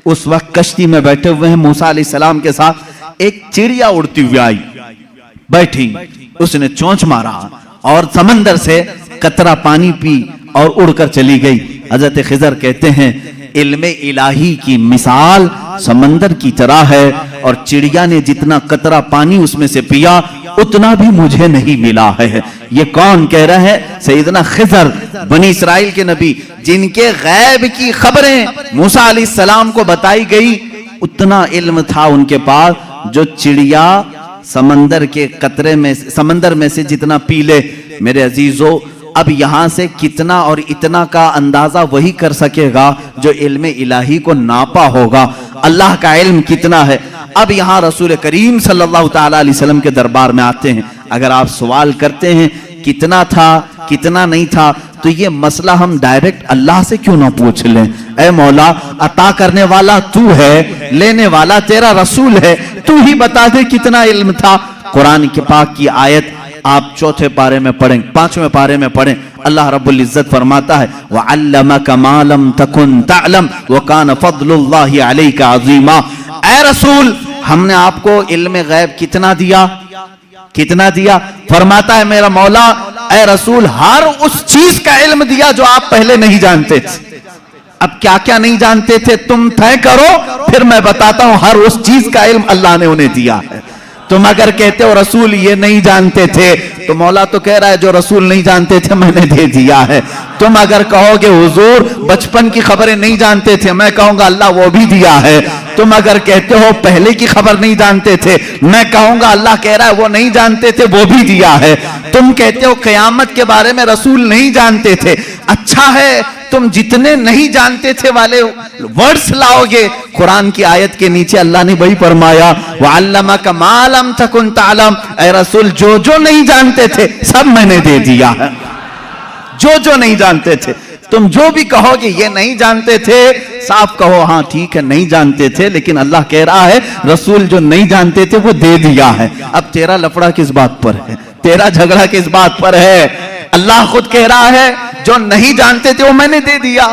اس وقت کشتی میں بیٹھے ہوئے ہیں موسیٰ علیہ السلام کے ساتھ، ایک چڑیا اڑتی ہوئی آئی، بیٹھی، اس نے چونچ مارا اور سمندر سے قطرہ پانی پی اور اڑ کر چلی گئی۔ حضرت خضر کہتے ہیں علم الہی کی مثال سمندر کی طرح ہے، اور چڑیا نے جتنا قطرہ پانی اس میں سے پیا اتنا بھی مجھے نہیں ملا ہے۔ یہ کون کہہ رہا ہے؟ سیدنا خضر، بنی اسرائیل کے نبی، جن کے غیب کی خبریں موسیٰ علیہ السلام کو بتائی گئی، اتنا علم تھا ان کے پاس جو چڑیا سمندر کے قطرے میں، سمندر میں سے جتنا پی لے۔ میرے عزیزو، اب یہاں سے کتنا اور اتنا کا اندازہ وہی کر سکے گا جو علم الہی کو ناپا ہوگا۔ اللہ کا علم کتنا ہے۔ اب یہاں رسول کریم صلی اللہ تعالیٰ علیہ وسلم کے دربار میں آتے ہیں، اگر آپ سوال کرتے ہیں کتنا تھا کتنا نہیں تھا تو یہ مسئلہ ہم ڈائریکٹ اللہ سے کیوں نہ پوچھ لیں؟ اے مولا، عطا کرنے والا تو ہے، لینے والا تیرا رسول ہے، تو ہی بتا دے کتنا علم تھا۔ قرآن کے پاک کی آیت آپ 4 پارے میں پڑھیں، 5ویں پارے میں پڑھیں، اللہ رب العزت فرماتا ہے وَعَلَّمَكَ مَا لَمْ تَكُنْ تَعْلَمْ وَكَانَ فَضْلُ اللَّهِ عَلَيْكَ عَظِيمًا۔ اے رسول، ہم نے آپ کو علم غیب کتنا دیا؟ کتنا دیا؟ فرماتا ہے میرا مولا، اے رسول، ہر اس چیز کا علم دیا جو آپ پہلے نہیں جانتے تھے۔ اب کیا کیا نہیں جانتے تھے تم طے کرو، پھر میں بتاتا ہوں۔ ہر اس چیز کا علم اللہ نے انہیں دیا ہے۔ تم اگر کہتے ہو رسول یہ نہیں جانتے تھے تو مولا تو کہہ رہا ہے جو رسول نہیں جانتے تھے میں نے دے دیا ہے۔ تم اگر کہو گے حضور بچپن کی خبریں نہیں جانتے تھے، میں کہوں گا اللہ وہ بھی دیا ہے۔ تم اگر کہتے ہو پہلے کی خبر نہیں جانتے تھے، میں کہوں گا اللہ کہہ رہا ہے وہ نہیں جانتے تھے وہ بھی دیا ہے۔ تم کہتے ہو قیامت کے بارے میں رسول نہیں جانتے تھے، اچھا ہے تم جتنے نہیں جانتے تھے والے ورڈز لاؤ گے، قرآن کی آیت کے نیچے اللہ نے وہی فرمایا وَعَلَّمَكَ مَا لَمْ تَكُنْ تَعْلَمْ۔ اے رسول جو جو نہیں جانتے تھے سب میں نے دے دیا ہے، جو جو نہیں جانتے تھے۔ تم جو بھی کہو گے یہ نہیں جانتے تھے، صاف کہو ہاں ٹھیک ہے نہیں جانتے تھے، لیکن اللہ کہہ رہا ہے رسول جو نہیں جانتے تھے وہ دے دیا ہے۔ اب تیرا لفڑا کس بات پر ہے؟ تیرا جھگڑا کس بات پر ہے؟ اللہ خود کہہ رہا ہے جو نہیں جانتے تھے وہ میں نے دے دیا۔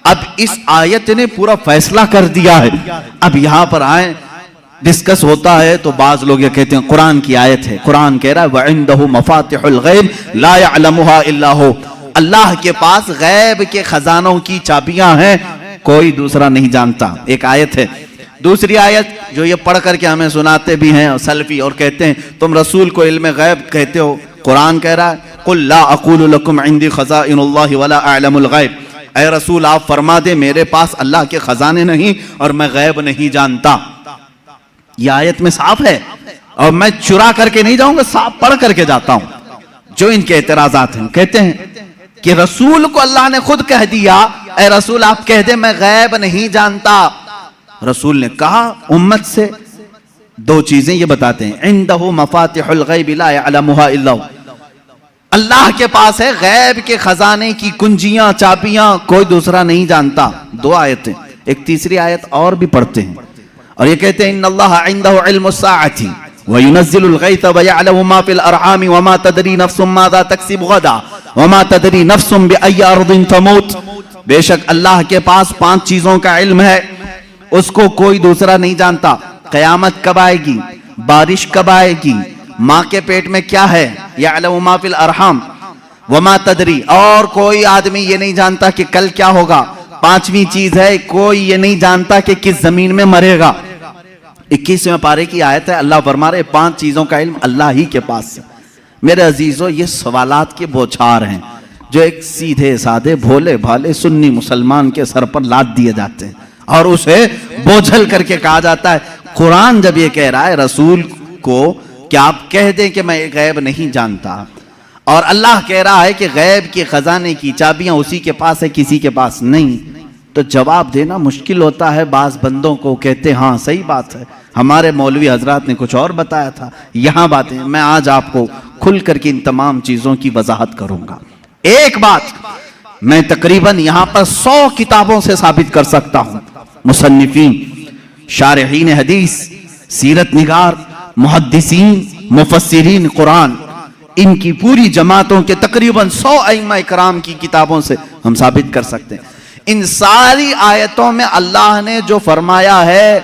اب اس آیت نے پورا فیصلہ کر دیا ہے۔ اب یہاں پر آئیں، ڈسکس ہوتا ہے تو بعض لوگ یہ کہتے ہیں قرآن کی آیت ہے، قرآن کہہ رہا ہے وَعِنْدَهُ مَفَاتِحُ الْغَيْبِ لَا يَعْلَمُهَا إِلَّا هُوَ۔ اللہ کے پاس غیب کے خزانوں کی چابیاں ہیں، کوئی دوسرا نہیں جانتا۔ ایک آیت ہے۔ دوسری آیت جو یہ پڑھ کر کے ہمیں سناتے بھی ہیں سلفی اور کہتے ہیں تم رسول کو علم غیب کہتے ہو، قرآن کہہ رہا ہے قُلْ لَا أَقُولُ لَكُمْ عِنْدِي خَزَائِنُ اللَّهِ وَلَا أَعْلَمُ الْغَيْبِ۔ اے رسول آپ فرما دے میرے پاس اللہ کے خزانے نہیں اور میں غیب نہیں جانتا۔ یہ آیت میں صاف ہے اور میں چرا کر کے نہیں جاؤں گا، صاف پڑھ کر کے جاتا ہوں۔ جو ان کے اعتراضات ہیں کہتے ہیں کہ رسول کو اللہ نے خود کہہ دیا اے رسول آپ کہہ دے میں غیب نہیں جانتا۔ رسول نے کہا امت سے دو چیزیں یہ بتاتے ہیں، عندہ مفاتح الغیب لا یعلمها الا هو، اللہ کے پاس ہے غیب کے خزانے کی کنجیاں چابیاں کوئی دوسرا نہیں جانتا۔ دو آیتیں، ایک تیسری آیت اور بھی پڑھتے ہیں اور یہ کہتے ہیں ان اللہ عنده علم الساعة وينزل الغیث ويعلم ما في الارحام وما تدری نفس ماذا تکسب غدا وما تدری نفس بأي ارض تموت، بے شک اللہ کے پاس 5 چیزوں کا علم ہے، اس کو کوئی دوسرا نہیں جانتا۔ قیامت کب آئے گی، بارش کب آئے گی، ماں کے پیٹ میں کیا ہے، یعلم ما فی الارحام وما تدری، اور کوئی آدمی یہ نہیں جانتا کہ کل کیا ہوگا۔ 5ویں چیز ہے کوئی یہ نہیں جانتا کہ کس زمین میں مرے گا۔ 21ویں پارے کی آیت ہے، اللہ فرما رہے 5 چیزوں کا علم اللہ ہی کے پاس ہے۔ میرے عزیزو یہ سوالات کے بوچھار ہیں جو ایک سیدھے سادے بھولے بھالے سنی مسلمان کے سر پر لاد دیے جاتے ہیں اور اسے بوجھل کر کے کہا جاتا ہے۔ قرآن جب یہ کہہ رہا ہے رسول کو کہ آپ کہہ دیں کہ میں غیب نہیں جانتا، اور اللہ کہہ رہا ہے کہ غیب کے خزانے کی چابیاں اسی کے پاس ہے کسی کے پاس نہیں، تو جواب دینا مشکل ہوتا ہے۔ بعض بندوں کو کہتے ہاں صحیح بات ہے، ہمارے مولوی حضرات نے کچھ اور بتایا تھا، یہاں باتیں میں آج آپ کو کھل کر کے ان تمام چیزوں کی وضاحت کروں گا۔ ایک بات میں تقریباً یہاں پر 100 کتابوں سے ثابت کر سکتا ہوں، مصنفین، شارحین حدیث، سیرت نگار، محدثین، مفسرین قرآن، ان کی پوری جماعتوں کے تقریباً 100 ائمہ کرام کی کتابوں سے ہم ثابت کر سکتے ہیں۔ ان ساری آیتوں میں اللہ نے جو فرمایا ہے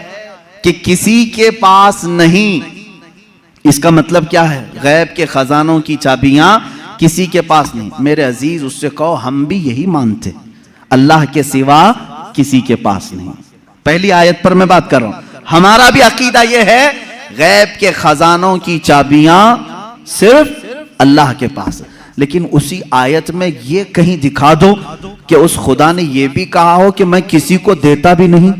کہ کسی کے پاس نہیں، اس کا مطلب کیا ہے؟ غیب کے خزانوں کی چابیاں کسی کے پاس نہیں۔ میرے عزیز اس سے کہو ہم بھی یہی مانتے، اللہ کے سوا کسی کے پاس نہیں۔ پہلی آیت پر میں بات کر رہا ہوں، ہمارا بھی عقیدہ یہ ہے غیب کے خزانوں کی چابیاں صرف اللہ کے پاس، لیکن اسی آیت میں یہ کہیں دکھا دو کہ اس خدا نے یہ بھی کہا ہو کہ میں کسی کو دیتا بھی نہیں۔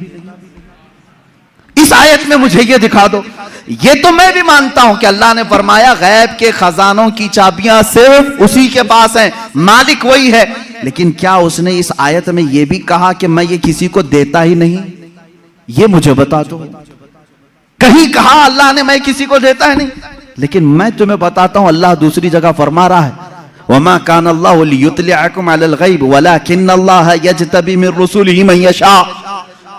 اس آیت میں مجھے یہ دکھا دو۔ یہ تو میں بھی مانتا ہوں کہ اللہ نے فرمایا غیب کے خزانوں کی چابیاں صرف اسی کے پاس ہیں، مالک وہی ہے، لیکن کیا اس نے اس آیت میں یہ بھی کہا کہ میں یہ کسی کو دیتا ہی نہیں؟ یہ مجھے بتا دو۔ کہیں کہا اللہ نے میں کسی کو دیتا ہی نہیں؟ لیکن میں تمہیں بتاتا ہوں اللہ دوسری جگہ فرما رہا ہے وَمَا كَانَ اللَّهُ لِيُطْلِعَكُمْ عَلَى الْغَيْبِ وَلَكِنَّ اللَّهَ يَجْتَبِي مِن رُّسُلِهِ مَن يَشَاءُ،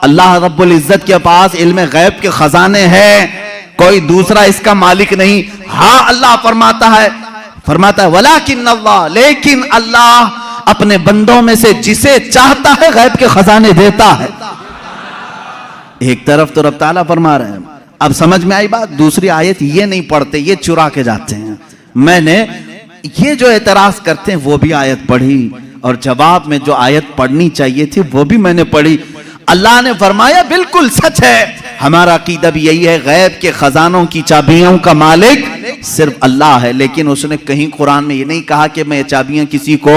اللہ رب العزت کے پاس علم غیب کے خزانے ہیں، کوئی دوسرا اس کا مالک نہیں۔ ہاں اللہ فرماتا ہے وَلَكِنَّ اللَّهَ، لیکن اللہ اپنے بندوں میں سے جسے چاہتا ہے غیب کے خزانے دیتا ہے۔ ایک طرف تو رب تعالیٰ فرما رہے ہیں، اب سمجھ میں آئی بات؟ دوسری آیت یہ نہیں پڑھتے، یہ چرا کے جاتے ہیں۔ میں نے یہ جو اعتراض کرتے ہیں وہ بھی آیت پڑھی، اور جواب میں جو آیت پڑھنی چاہیے تھی وہ بھی میں نے پڑھی۔ اللہ نے فرمایا بالکل سچ ہے، ہمارا عقیدہ بھی یہی ہے، غیب کے خزانوں کی چابیوں کا مالک صرف اللہ ہے، لیکن اس نے کہیں قرآن میں یہ نہیں کہا کہ میں یہ چابیاں کسی کو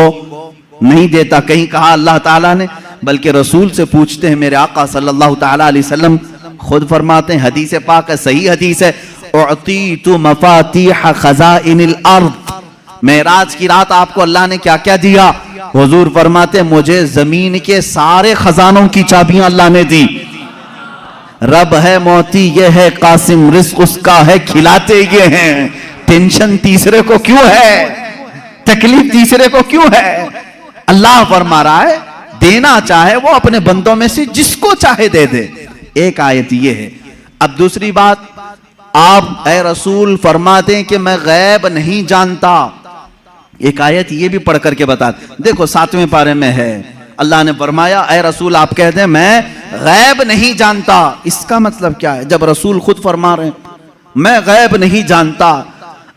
نہیں دیتا، کہیں کہا اللہ تعالیٰ نے، بلکہ رسول سے پوچھتے ہیں، میرے آقا صلی اللہ تعالیٰ علیہ وسلم خود فرماتے ہیں، حدیث پاک ہے، صحیح حدیث ہے، اعطیت مفاتیح خزائن الارض، معراج کی رات آپ کو اللہ نے کیا کیا دیا؟ حضور فرماتے ہیں مجھے زمین کے سارے خزانوں کی چابیاں اللہ نے دی۔ رب ہے موتی یہ ہے قاسم، رزق اس کا ہے کھلاتے یہ ہیں، ٹینشن تیسرے کو کیوں ہے، تکلیف تیسرے کو کیوں ہے؟ اللہ فرما رہا ہے دینا چاہے وہ اپنے بندوں میں سے جس کو چاہے دے دے۔ ایک آیت یہ ہے۔ اب دوسری بات، آپ اے رسول فرما دیں کہ میں غیب نہیں جانتا، ایک آیت یہ بھی پڑھ کر کے بتا دیکھو 7ویں پارے میں ہے، اللہ نے فرمایا اے رسول آپ کہہ دیں میں غیب نہیں جانتا۔ اس کا مطلب کیا ہے؟ جب رسول خود فرما رہے ہیں میں غیب نہیں جانتا،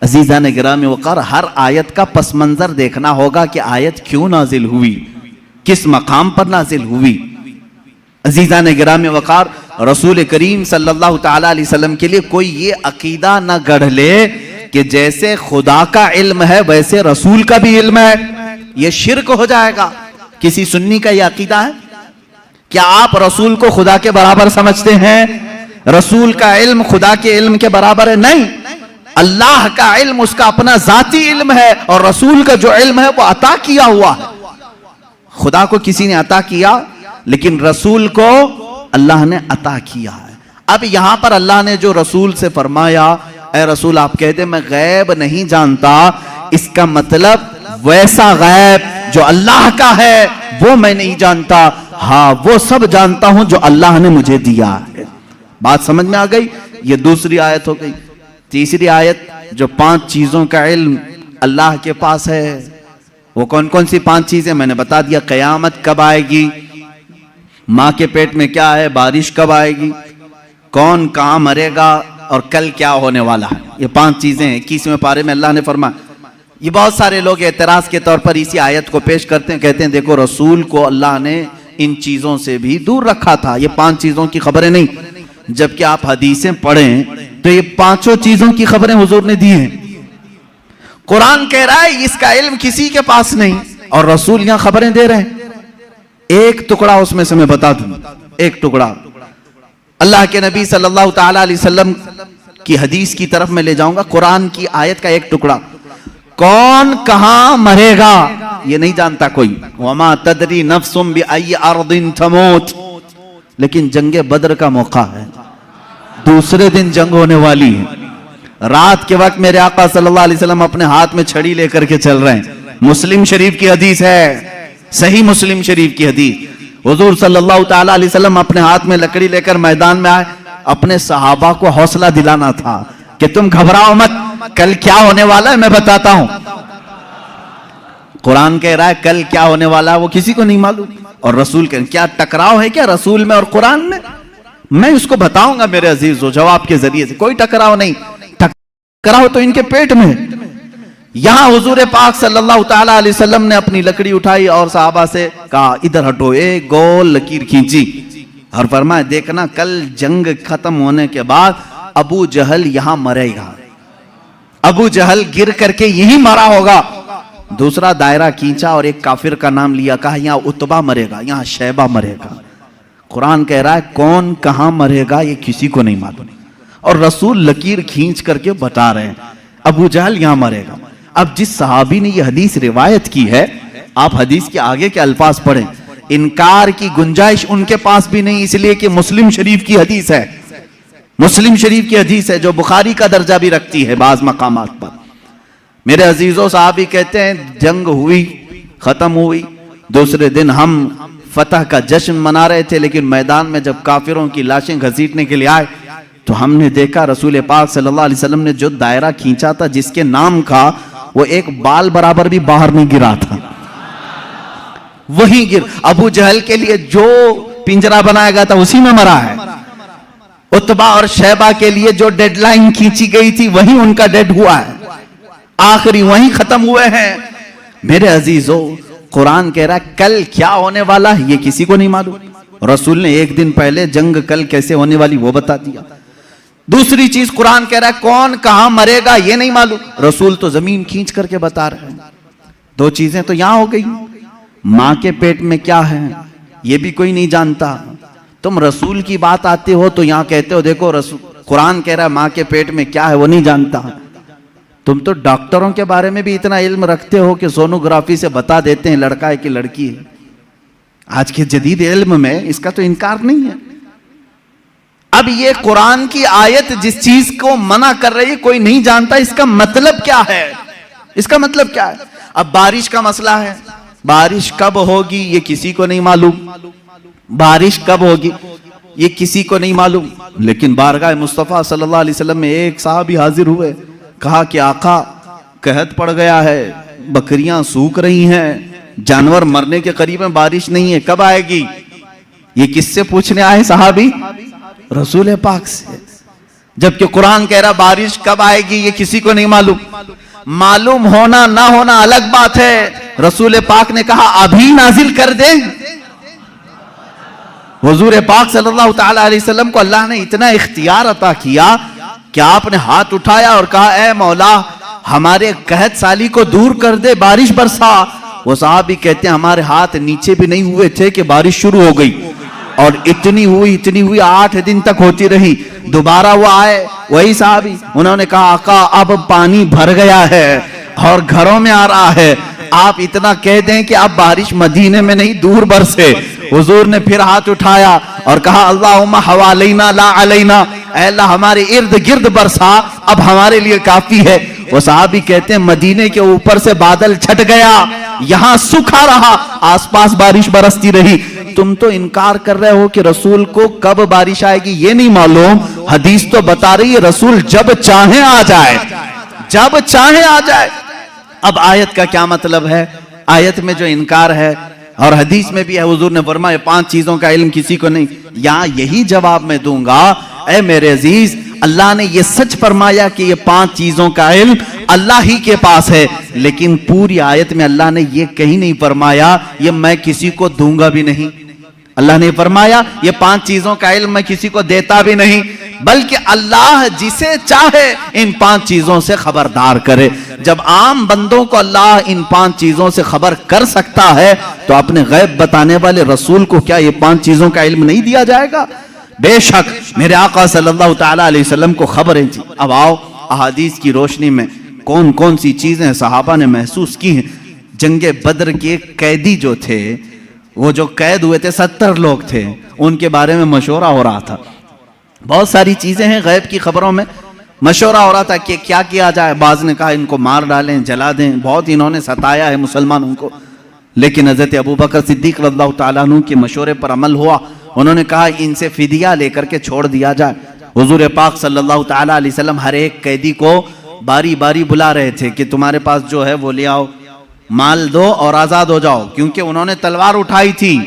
عزیزان گرامی وقار ہر آیت کا پس منظر دیکھنا ہوگا کہ آیت کیوں نازل ہوئی، کس مقام پر نازل ہوئی۔ عزیزان گرامی وقار رسول کریم صلی اللہ تعالیٰ علیہ وسلم کے لیے کوئی یہ عقیدہ نہ گڑھ لے کہ جیسے خدا کا علم ہے ویسے رسول کا بھی علم ہے، یہ شرک ہو جائے گا۔ کسی سنی کا یہ عقیدہ ہے؟ کیا آپ رسول کو خدا کے برابر سمجھتے ہیں؟ رسول کا علم خدا کے علم کے برابر ہے؟ نہیں، اللہ کا علم اس کا اپنا ذاتی علم ہے، اور رسول کا جو علم ہے وہ عطا کیا ہوا ہے۔ خدا کو کسی نے عطا کیا، لیکن رسول کو اللہ نے عطا کیا ہے۔ اب یہاں پر اللہ نے جو رسول سے فرمایا اے رسول آپ کہتے میں غیب نہیں جانتا، اس کا مطلب ویسا غیب جو اللہ کا ہے وہ میں نہیں جانتا، ہاں وہ سب جانتا ہوں جو اللہ نے مجھے دیا ہے۔ بات سمجھ میں آ گئی؟ یہ دوسری آیت ہو گئی۔ تیسری آیت جو 5 چیزوں کا علم اللہ کے پاس ہے، وہ کون کون سی 5 چیزیں میں نے بتا دیا۔ قیامت کب آئے گی، ماں کے پیٹ میں کیا ہے، بارش کب آئے گی، کون کہاں مرے گا اور کل کیا ہونے والا ہے، یہ 5 چیزیں ہیں۔ 21ویں پارے میں اللہ نے فرمایا۔ یہ بہت سارے لوگ اعتراض کے طور پر اسی آیت کو پیش کرتے ہیں، کہتے ہیں دیکھو رسول کو اللہ نے ان چیزوں سے بھی دور رکھا تھا، یہ 5 چیزوں کی خبریں نہیں، جبکہ آپ حدیثیں پڑھیں تو یہ 5 چیزوں کی خبریں حضور نے دی ہیں۔ قرآن کہہ رہا ہے اس کا علم کسی کے پاس نہیں، اور رسول یہاں خبریں دے رہے ہیں۔ ایک ٹکڑا اس میں سے میں بتا دوں، ایک ٹکڑا اللہ کے نبی صلی اللہ تعالی علیہ وسلم کی حدیث کی طرف میں لے جاؤں گا۔ قرآن کی آیت کا ایک ٹکڑا، کون کہاں مرے گا یہ نہیں جانتا کوئی، وما تدری نفس بأی ارض تموت، لیکن جنگ بدر کا موقع ہے، دوسرے دن جنگ ہونے والی ہے۔ رات کے وقت میرے آقا صلی اللہ علیہ وسلم اپنے ہاتھ میں چھڑی لے کر کے چل رہے ہیں، مسلم شریف کی حدیث ہے، صحیح مسلم شریف کی حدیث۔ حضور صلی اللہ تعالی علیہ وسلم اپنے ہاتھ میں لکڑی لے کر میدان میں آئے، اپنے صحابہ کو حوصلہ دلانا تھا کہ تم گھبراؤ مت، کل کیا ہونے والا ہے میں بتاتا ہوں۔ قرآن کہہ رہا ہے کل کیا ہونے والا ہے وہ کسی کو نہیں معلوم، اور رسول کہہ رہا ہے کیا ٹکراؤ ہے کیا رسول میں اور قرآن میں؟ میں اس کو بتاؤں گا میرے عزیزو جواب کے ذریعے سے، کوئی ٹکراؤ نہیں، ٹکراؤ تو ان کے پیٹ میں۔ یہاں حضور پاک صلی اللہ تعالی علیہ وسلم نے اپنی لکڑی اٹھائی اور صحابہ سے کہا ادھر ہٹو، ایک گول لکیر کھینچی اور فرمایا دیکھنا کل جنگ ختم ہونے کے بعد ابو جہل یہاں مرے گا، ابو جہل گر کر کے یہی مرا ہوگا۔ دوسرا دائرہ کھینچا اور ایک کافر کا نام لیا، کہا یہاں عتبہ مرے گا، یہاں شیبہ مرے گا۔ قرآن کہہ رہا ہے کون کہاں مرے گا یہ کسی کو نہیں معلوم، اور رسول لکیر کھینچ کر کے بتا رہے ہیں ابو جہل یہاں مرے گا۔ اب جس صحابی نے یہ حدیث روایت کی ہے، آپ حدیث کے آگے کے الفاظ پڑھیں، انکار کی گنجائش ان کے پاس بھی نہیں، اس لیے کہ مسلم شریف کی حدیث ہے، مسلم شریف کی حدیث ہے جو بخاری کا درجہ بھی رکھتی ہے بعض مقامات پر۔ میرے عزیزوں صحابی کہتے ہیں جنگ ہوئی، ختم ہوئی، دوسرے دن ہم فتح کا جشن منا رہے تھے، لیکن میدان میں جب کافروں کی لاشیں گھسیٹنے کے لیے آئے تو ہم نے دیکھا رسول پاک صلی اللہ علیہ وسلم نے جو دائرہ کھینچا تھا جس کے نام کا، وہ ایک بال برابر بھی باہر نہیں گرا تھا، وہی گر۔ ابو جہل کے لیے جو پنجرا بنایا گیا تھا اسی میں مرا ہے، عتبہ اور شیبہ کے لیے جو ڈیڈ لائن کھینچی گئی تھی وہی ان کا ڈیڈ ہوا ہے، آخری وہیں ختم ہوئے ہیں۔ میرے عزیزو قرآن کہہ رہا ہے کل کیا ہونے والا ہے یہ کسی کو نہیں معلوم، رسول نے ایک دن پہلے جنگ کل کیسے ہونے والی وہ بتا دیا۔ دوسری چیز قرآن کہہ رہا ہے کون کہاں مرے گا یہ نہیں معلوم، رسول تو زمین کھینچ کر کے بتا رہے ہیں۔ 2 چیزیں تو یہاں ہو گئی، ماں کے پیٹ میں کیا ہے یہ بھی کوئی نہیں جانتا، تم رسول کی بات آتے ہو تو یہاں کہتے ہو دیکھو رسول قرآن کہہ رہا ہے ماں کے پیٹ میں کیا ہے وہ نہیں جانتا۔ تم تو ڈاکٹروں کے بارے میں بھی اتنا علم رکھتے ہو کہ سونوگرافی سے بتا دیتے ہیں لڑکا ہے کہ لڑکی ہے، آج کے جدید علم میں اس کا تو انکار نہیں ہے۔ اب یہ قرآن کی آیت جس چیز کو منع کر رہی ہے کوئی نہیں جانتا، اس کا مطلب کیا ہے، اس کا مطلب کیا ہے؟ اب بارش کا مسئلہ ہے، بارش کب ہوگی یہ کسی کو نہیں معلوم، بارش کب ہوگی یہ کسی کو نہیں معلوم، لیکن بارگاہ مصطفیٰ صلی اللہ علیہ وسلم میں ایک صحابی حاضر ہوئے، کہا کہ آقا قحط پڑ گیا ہے، بکریاں سوکھ رہی ہیں، جانور مرنے کے قریب ہیں، بارش نہیں ہے، کب آئے گی؟ یہ کس سے پوچھنے آئے صحابی؟ رسول پاک سے، جبکہ قرآن کہہ رہا بارش کب آئے گی یہ کسی کو نہیں معلوم۔ معلوم ہونا نہ ہونا الگ بات ہے، رسول پاک نے کہا ابھی نازل کر دیں۔ حضور پاک صلی اللہ تعالی علیہ وسلم کو اللہ نے اتنا اختیار عطا کیا کہ آپ نے ہاتھ اٹھایا اور کہا اے مولا ہمارے قحط سالی کو دور کر دے، بارش برسا۔ وہ صحابی کہتے ہیں ہمارے ہاتھ نیچے بھی نہیں ہوئے تھے کہ بارش شروع ہو گئی، اور اتنی ہوئی 8 دن تک ہوتی رہی۔ دوبارہ وہ آئے وہی صحابی، انہوں نے کہا آقا اب پانی بھر گیا ہے اور گھروں میں آ رہا ہے، آپ اتنا کہہ دیں کہ اب بارش مدینے میں نہیں دور برسے. حضور نے پھر ہاتھ اٹھایا اور کہا اللہم حوالینا لا علینا، اے اللہ ہمارے ارد گرد برسا، اب ہمارے لیے کافی ہے. وہ صحابی کہتے ہیں مدینے کے اوپر سے بادل چھٹ گیا، یہاں سکھا رہا، آس پاس بارش برستی رہی. تم تو انکار کر رہے ہو کہ رسول کو کب بارش آئے گی یہ نہیں معلوم. حدیث تو بتا رہی ہے رسول جب چاہیں آ جائے، جب چاہیں آ جائے. اب آیت کا کیا مطلب ہے؟ آیت میں جو انکار ہے اور حدیث میں بھی ہے، حضور نے فرمایا 5 چیزوں کا علم کسی کو نہیں. یہاں یہی جواب میں دوں گا، اے میرے عزیز، اللہ نے یہ سچ فرمایا کہ یہ 5 چیزوں کا علم اللہ ہی کے پاس ہے، لیکن پوری آیت میں اللہ نے یہ کہیں نہیں فرمایا یہ میں کسی کو دوں گا بھی نہیں. اللہ نے فرمایا یہ 5 چیزوں کا علم میں کسی کو دیتا بھی نہیں، بلکہ اللہ جسے چاہے ان 5 چیزوں سے خبردار کرے. جب عام بندوں کو اللہ ان 5 چیزوں سے خبر کر سکتا ہے تو اپنے غیب بتانے والے رسول کو کیا یہ 5 چیزوں کا علم نہیں دیا جائے گا؟ بے شک میرے آقا صلی اللہ تعالیٰ علیہ وسلم کو خبریں تھی. اب آؤ احادیث کی روشنی میں کون کون سی چیزیں صحابہ نے محسوس کی ہیں. جنگ بدر کے قیدی جو تھے، وہ جو قید ہوئے تھے 70 لوگ تھے، ان کے بارے میں مشورہ ہو رہا تھا. بہت ساری چیزیں ہیں غیب کی خبروں میں، مشورہ ہو رہا تھا کہ کیا کیا جائے. بعض نے کہا ان کو مار ڈالیں، جلا دیں، بہت انہوں نے ستایا ہے مسلمانوں کو. لیکن حضرت ابوبکر صدیق رضی اللہ تعالیٰ عنہ کے مشورے پر عمل ہوا. انہوں نے کہا ان سے فدیہ لے کر کے چھوڑ دیا جائے. حضور پاک صلی اللہ تعالیٰ علیہ وسلم ہر ایک قیدی کو باری باری بلا رہے تھے کہ تمہارے پاس جو ہے وہ لے آؤ، مال دو اور آزاد ہو جاؤ. کیونکہ انہوں نے تلوار اٹھائی تھی،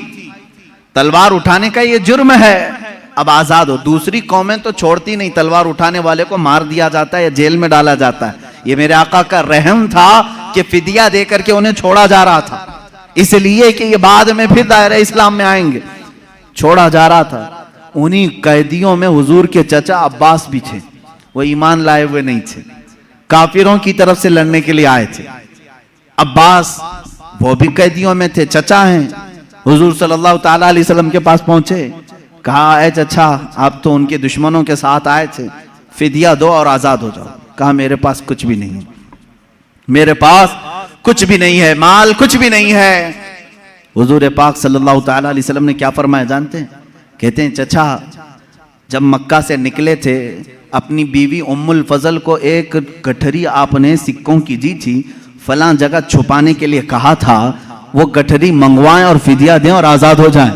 تلوار اٹھانے کا یہ جرم ہے. اب آزاد ہو. دوسری قومیں تو چھوڑتی نہیں، تلوار اٹھانے والے کو مار دیا جاتا ہے یا جیل میں ڈالا جاتا ہے. یہ میرے آقا کا رحم تھا کہ فدیہ دے کر کے انہیں چھوڑا جا رہا تھا، اس لیے کہ یہ بعد میں پھر دائرہ اسلام میں آئیں گے. چھوڑا جا رہا تھا. انہی قیدیوں میں حضور کے چچا عباس بھی تھے. وہ ایمان لائے ہوئے نہیں تھے، کافروں کی طرف سے لڑنے کے لیے آئے تھے. عباس وہ بھی قیدیوں میں تھے، چچا ہیں. حضور صلی اللہ تعالیٰ علیہ وسلم کے پاس پہنچے، کہا اے چچا آپ تو ان کے دشمنوں کے ساتھ آئے تھے، فدیہ دو اور آزاد ہو جاؤ. کہا میرے پاس کچھ بھی نہیں ہے، میرے پاس کچھ بھی نہیں ہے، مال کچھ بھی نہیں ہے. حضور پاک صلی اللہ تعالیٰ علیہ وسلم نے کیا فرمایا جانتے ہیں؟ کہتے ہیں چچا جب مکہ سے نکلے تھے اپنی بیوی ام الفضل کو ایک گٹھری آپ نے سکوں کی دی تھی، فلاں جگہ چھپانے کے لیے کہا تھا، وہ گٹھری منگوائیں اور فدیہ دیں اور آزاد ہو جائیں.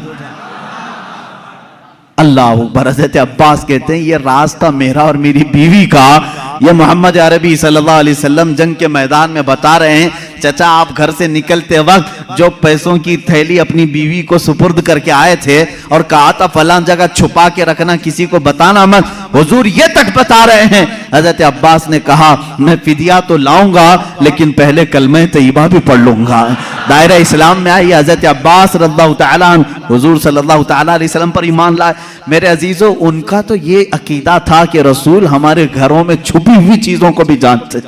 اللہ اکبر. حضرت عباس کہتے ہیں یہ راز تھا میرا اور میری بیوی کا. یہ محمد عربی صلی اللہ علیہ وسلم جنگ کے میدان میں بتا رہے ہیں چچا آپ گھر سے نکلتے وقت جو پیسوں کی تھیلی اپنی بیوی کو سپرد کر کے آئے تھے اور کہا تھا فلاں جگہ چھپا کے رکھنا، کسی کو بتانا مت، حضور یہ تک بتا رہے ہیں. حضرت عباس نے کہا میں فدیہ تو لاؤں گا لیکن پہلے کلمہ طیبہ بھی پڑھ لوں گا. دائرہ اسلام میں آئی حضرت عباس رضی اللہ تعالیٰ عنہ حضور صلی اللہ تعالیٰ علیہ وسلم پر ایمان لائے. میرے عزیزو ان کا تو یہ عقیدہ تھا کہ رسول ہمارے گھروں میں چھپی ہوئی چیزوں کو بھی جانتے.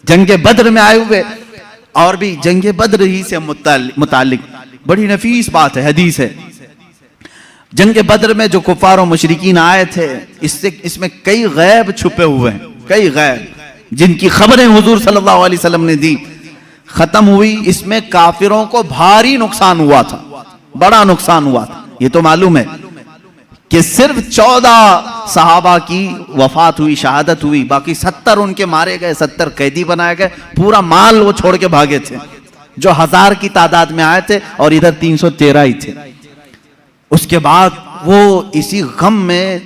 جنگ بدر میں آئے ہوئے اور بھی جنگ بدر ہی سے متعلق بڑی نفیس بات ہے، حدیث ہے. جنگ بدر میں جو کفار و مشرکین آئے تھے اس میں کئی غیب چھپے ہوئے ہیں، کئی غیب جن کی خبریں حضور صلی اللہ علیہ وسلم نے دی. ختم ہوئی اس میں کافروں کو بھاری نقصان ہوا تھا، بڑا نقصان ہوا تھا. یہ تو معلوم ہے کہ صرف 14 صحابہ کی وفات ہوئی، شہادت ہوئی، باقی 70 ان کے مارے گئے، 70 قیدی بنائے گئے. پورا مال وہ چھوڑ کے بھاگے تھے جو 1000 کی تعداد میں آئے تھے اور ادھر 313 ہی تھے. اس کے بعد وہ اسی غم میں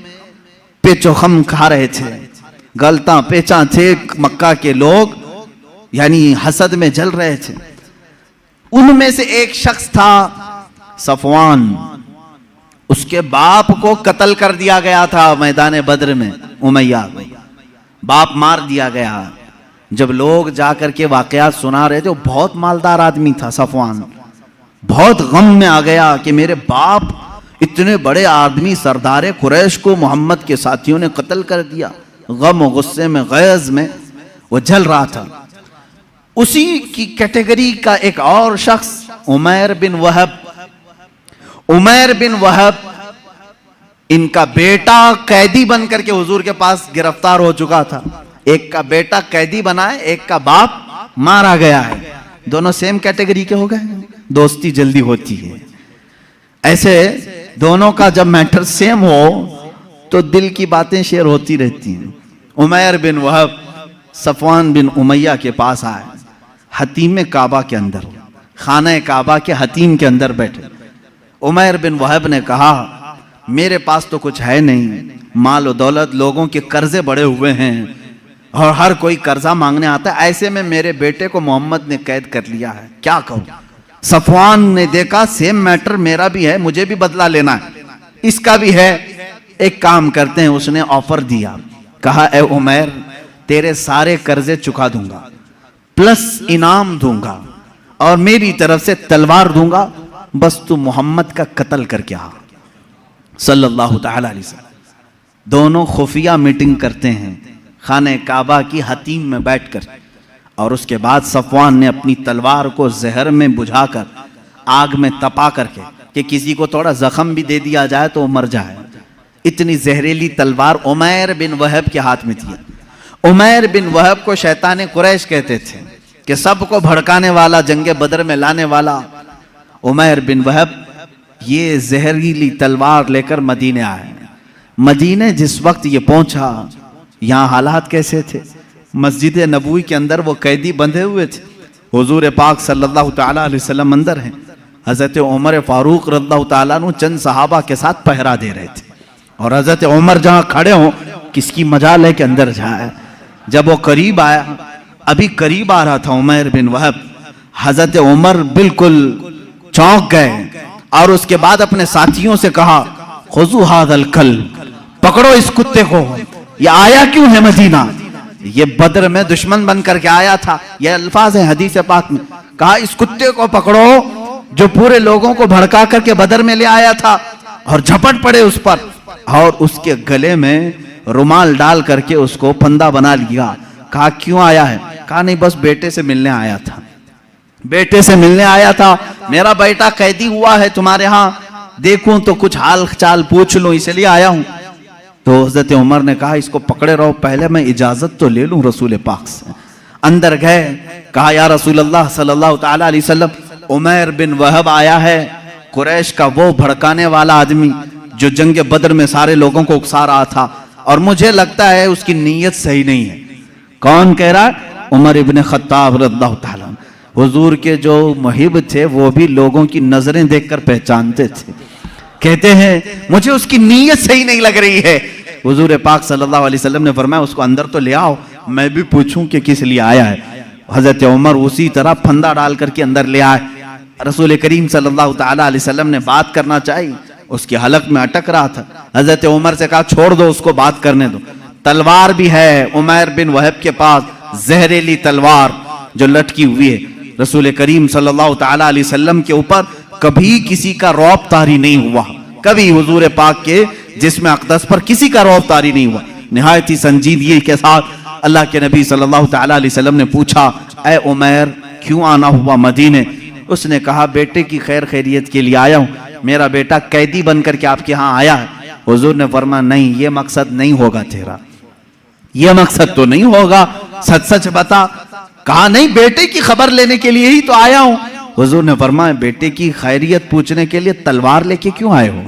پیچ و خم کھا رہے تھے، گلتاں پیچاں تھے. مکہ کے لوگ یعنی حسد میں جل رہے تھے. ان میں سے ایک شخص تھا صفوان، اس کے باپ کو قتل کر دیا گیا تھا میدان بدر میں. امیہ باپ مار دیا گیا. جب لوگ جا کر کے واقعات سنا رہے تھے، وہ بہت مالدار آدمی تھا صفوان، بہت غم میں آ گیا کہ میرے باپ اتنے بڑے آدمی سردار قریش کو محمد کے ساتھیوں نے قتل کر دیا. غم و غصے میں غیظ میں وہ جل رہا تھا. اسی کی کیٹیگری کا ایک اور شخص عمیر بن وہب. عمیر بن وہب ان کا بیٹا قیدی بن کر کے حضور کے پاس گرفتار ہو چکا تھا. ایک کا بیٹا قیدی بنا ہے، ایک کا باپ مارا گیا ہے. دونوں سیم کیٹیگری کے ہو گئے، دوستی جلدی ہوتی ہے۔ ایسے دونوں کا جب میٹر سیم ہو تو دل کی باتیں شیئر ہوتی رہتی ہیں۔ عمیر بن وہب صفوان بن امیہ کے پاس آئے، حتیم کعبہ کے اندر، خانہ کعبہ کے حتیم کے اندر بیٹھے۔ عمیر بن وہب نے کہا میرے پاس تو کچھ ہے نہیں، مال و دولت، لوگوں کے قرضے بڑے ہوئے ہیں اور ہر کوئی قرضہ مانگنے آتا ہے، ایسے میں میرے بیٹے کو محمد نے قید کر لیا ہے، کیا کہوں؟ صفوان نے دیکھا سیم میٹر میرا بھی ہے، مجھے بھی بدلہ لینا ہے، اس کا بھی ہے، ایک کام کرتے ہیں۔ اس نے آفر دیا، کہا اے عمیر تیرے سارے قرضے چکا دوں گا، پلس انعام دوں گا اور میری طرف سے تلوار دوں گا، بس تو محمد کا قتل کر کے آ، صلی اللہ تعالی علیہ وسلم۔ دونوں خفیہ میٹنگ کرتے ہیں خانہ کعبہ کی حتیم میں بیٹھ کر، اور اس کے بعد صفوان نے اپنی تلوار کو زہر میں بجھا کر، آگ میں تپا کر کے، کہ کسی کو تھوڑا زخم بھی دے دیا جائے تو وہ مر جائے، اتنی زہریلی تلوار عمیر بن وہب کے ہاتھ میں تھی۔ عمیر بن وہب کو شیطان قریش کہتے تھے کہ سب کو بھڑکانے والا، جنگ بدر میں لانے والا۔ عمیر بن وہب یہ زہریلی تلوار لے کر مدینے آئے۔ مدینے جس وقت یہ پہنچا، یہاں حالات کیسے تھے؟ مسجد نبوی کے اندر وہ قیدی بندھے ہوئے تھے، حضور پاک صلی اللہ تعالی علیہ وسلم اندر ہیں، حضرت عمر فاروق رضی اللہ تعالیٰ عنہ چند صحابہ کے ساتھ پہرا دے رہے تھے، اور حضرت عمر جہاں کھڑے ہوں کس کی مجال ہے کہ اندر جائے۔ جب وہ قریب آیا، ابھی قریب آ رہا تھا عمیر بن وہب، حضرت عمر بالکل چونک گئے اور اس کے بعد اپنے ساتھیوں سے کہا خذوا ھذا الکلب، پکڑو اس کتے کو، یہ آیا کیوں ہے مدینہ؟ یہ بدر میں دشمن بن کر کے آیا تھا، یہ الفاظ ہیں حدیث پاک میں، کہا اس کتے کو پکڑو جو پورے لوگوں کو بھڑکا کر کے بدر میں لے آیا تھا، اور جھپٹ پڑے اس پر اور اس کے گلے میں رومال ڈال کر کے اس کو پھندا بنا لیا۔ کہا کیوں آیا ہے؟ کہا نہیں بس بیٹے سے ملنے آیا تھا، بیٹے سے ملنے آیا تھا، میرا بیٹا قیدی ہوا ہے تمہارے ہاں، دیکھوں تو کچھ حال چال پوچھ لوں، اس لیے آیا ہوں۔ تو حضرت عمر نے کہا اس کو پکڑے رہو، پہلے میں اجازت تو لے لوں رسول پاک سے۔ اندر گئے، کہا یا رسول اللہ صلی اللہ تعالی علیہ وسلم، عمیر بن وہب آیا ہے، قریش کا وہ بھڑکانے والا آدمی جو جنگ بدر میں سارے لوگوں کو اکسا رہا تھا، اور مجھے لگتا ہے اس کی نیت صحیح نہیں ہے۔ کون کہہ رہا ہے؟ عمر ابن خطاب رضی اللہ تعالیٰ عنہ۔ حضور کے جو محب تھے وہ بھی لوگوں کی نظریں دیکھ کر پہچانتے تھے، کہتے ہیں مجھے اس کی نیت صحیح نہیں لگ رہی ہے۔ حضور پاک صلی اللہ علیہ وسلم نے فرمایا اس کو اندر تو لے آؤ، میں بھی پوچھوں کہ کس لیے آیا ہے۔ حضرت عمر اسی طرح پھندا ڈال کر کے اندر لے آئے۔ رسول کریم صلی اللہ تعالی علیہ وسلم نے بات کرنا چاہی، اس کے حلق میں اٹک رہا تھا۔ حضرت عمر سے کہا چھوڑ دو اس کو، بات کرنے دو۔ تلوار بھی ہے عمیر بن وہب کے پاس، زہریلی تلوار جو لٹکی ہوئی ہے۔ رسول کریم صلی اللہ تعالی علیہ وسلم کے اوپر کبھی کسی کا رعب طاری نہیں ہوا، کبھی حضور پاک کے جسم اقدس پر کسی کا رعب طاری نہیں ہوا۔ نہایت ہی سنجیدگی کے ساتھ اللہ کے نبی صلی اللہ تعالی علیہ وسلم نے پوچھا اے عمیر کیوں آنا ہوا مدینے؟ اس نے کہا بیٹے کی خیر خیریت کے لیے آیا ہوں، میرا بیٹا قیدی بن کر کے آپ کے ہاں آیا ہے۔ حضور نے فرمایا نہیں، یہ مقصد نہیں ہوگا تیرا، یہ مقصد تو نہیں ہوگا، سچ سچ بتا۔ کہا نہیں، بیٹے کی خبر لینے کے لیے ہی تو آیا ہوں۔ حضور نے فرمایا بیٹے کی خیریت پوچھنے کے لیے تلوار لے کے کیوں آئے ہو؟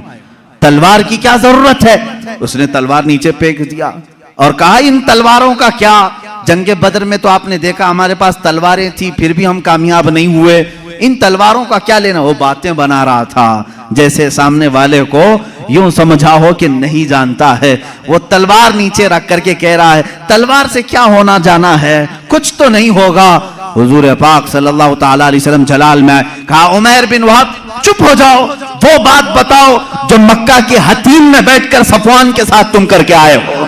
تلوار کی کیا ضرورت ہے؟ اس نے تلوار نیچے پھینک دیا اور کہا ان تلواروں کا کیا؟ جنگ بدر میں تو آپ نے دیکھا ہمارے پاس تلواریں تھی پھر بھی ہم کامیاب نہیں ہوئے، ان تلواروں کا کیا لینا؟ وہ باتیں بنا رہا تھا جیسے سامنے والے کو یوں سمجھا ہو کہ نہیں جانتا ہے۔ وہ تلوار نیچے رکھ کر کے کہہ رہا ہے تلوار سے کیا ہونا جانا ہے، کچھ تو نہیں ہوگا۔ حضور پاک صلی اللہ تعالی علیہ وسلم جلال میں کہا عمیر بن وہب چپ ہو جاؤ، وہ بات بتاؤ جو مکہ کے حتیم میں بیٹھ کر صفوان کے ساتھ تم کر کے آئے ہو،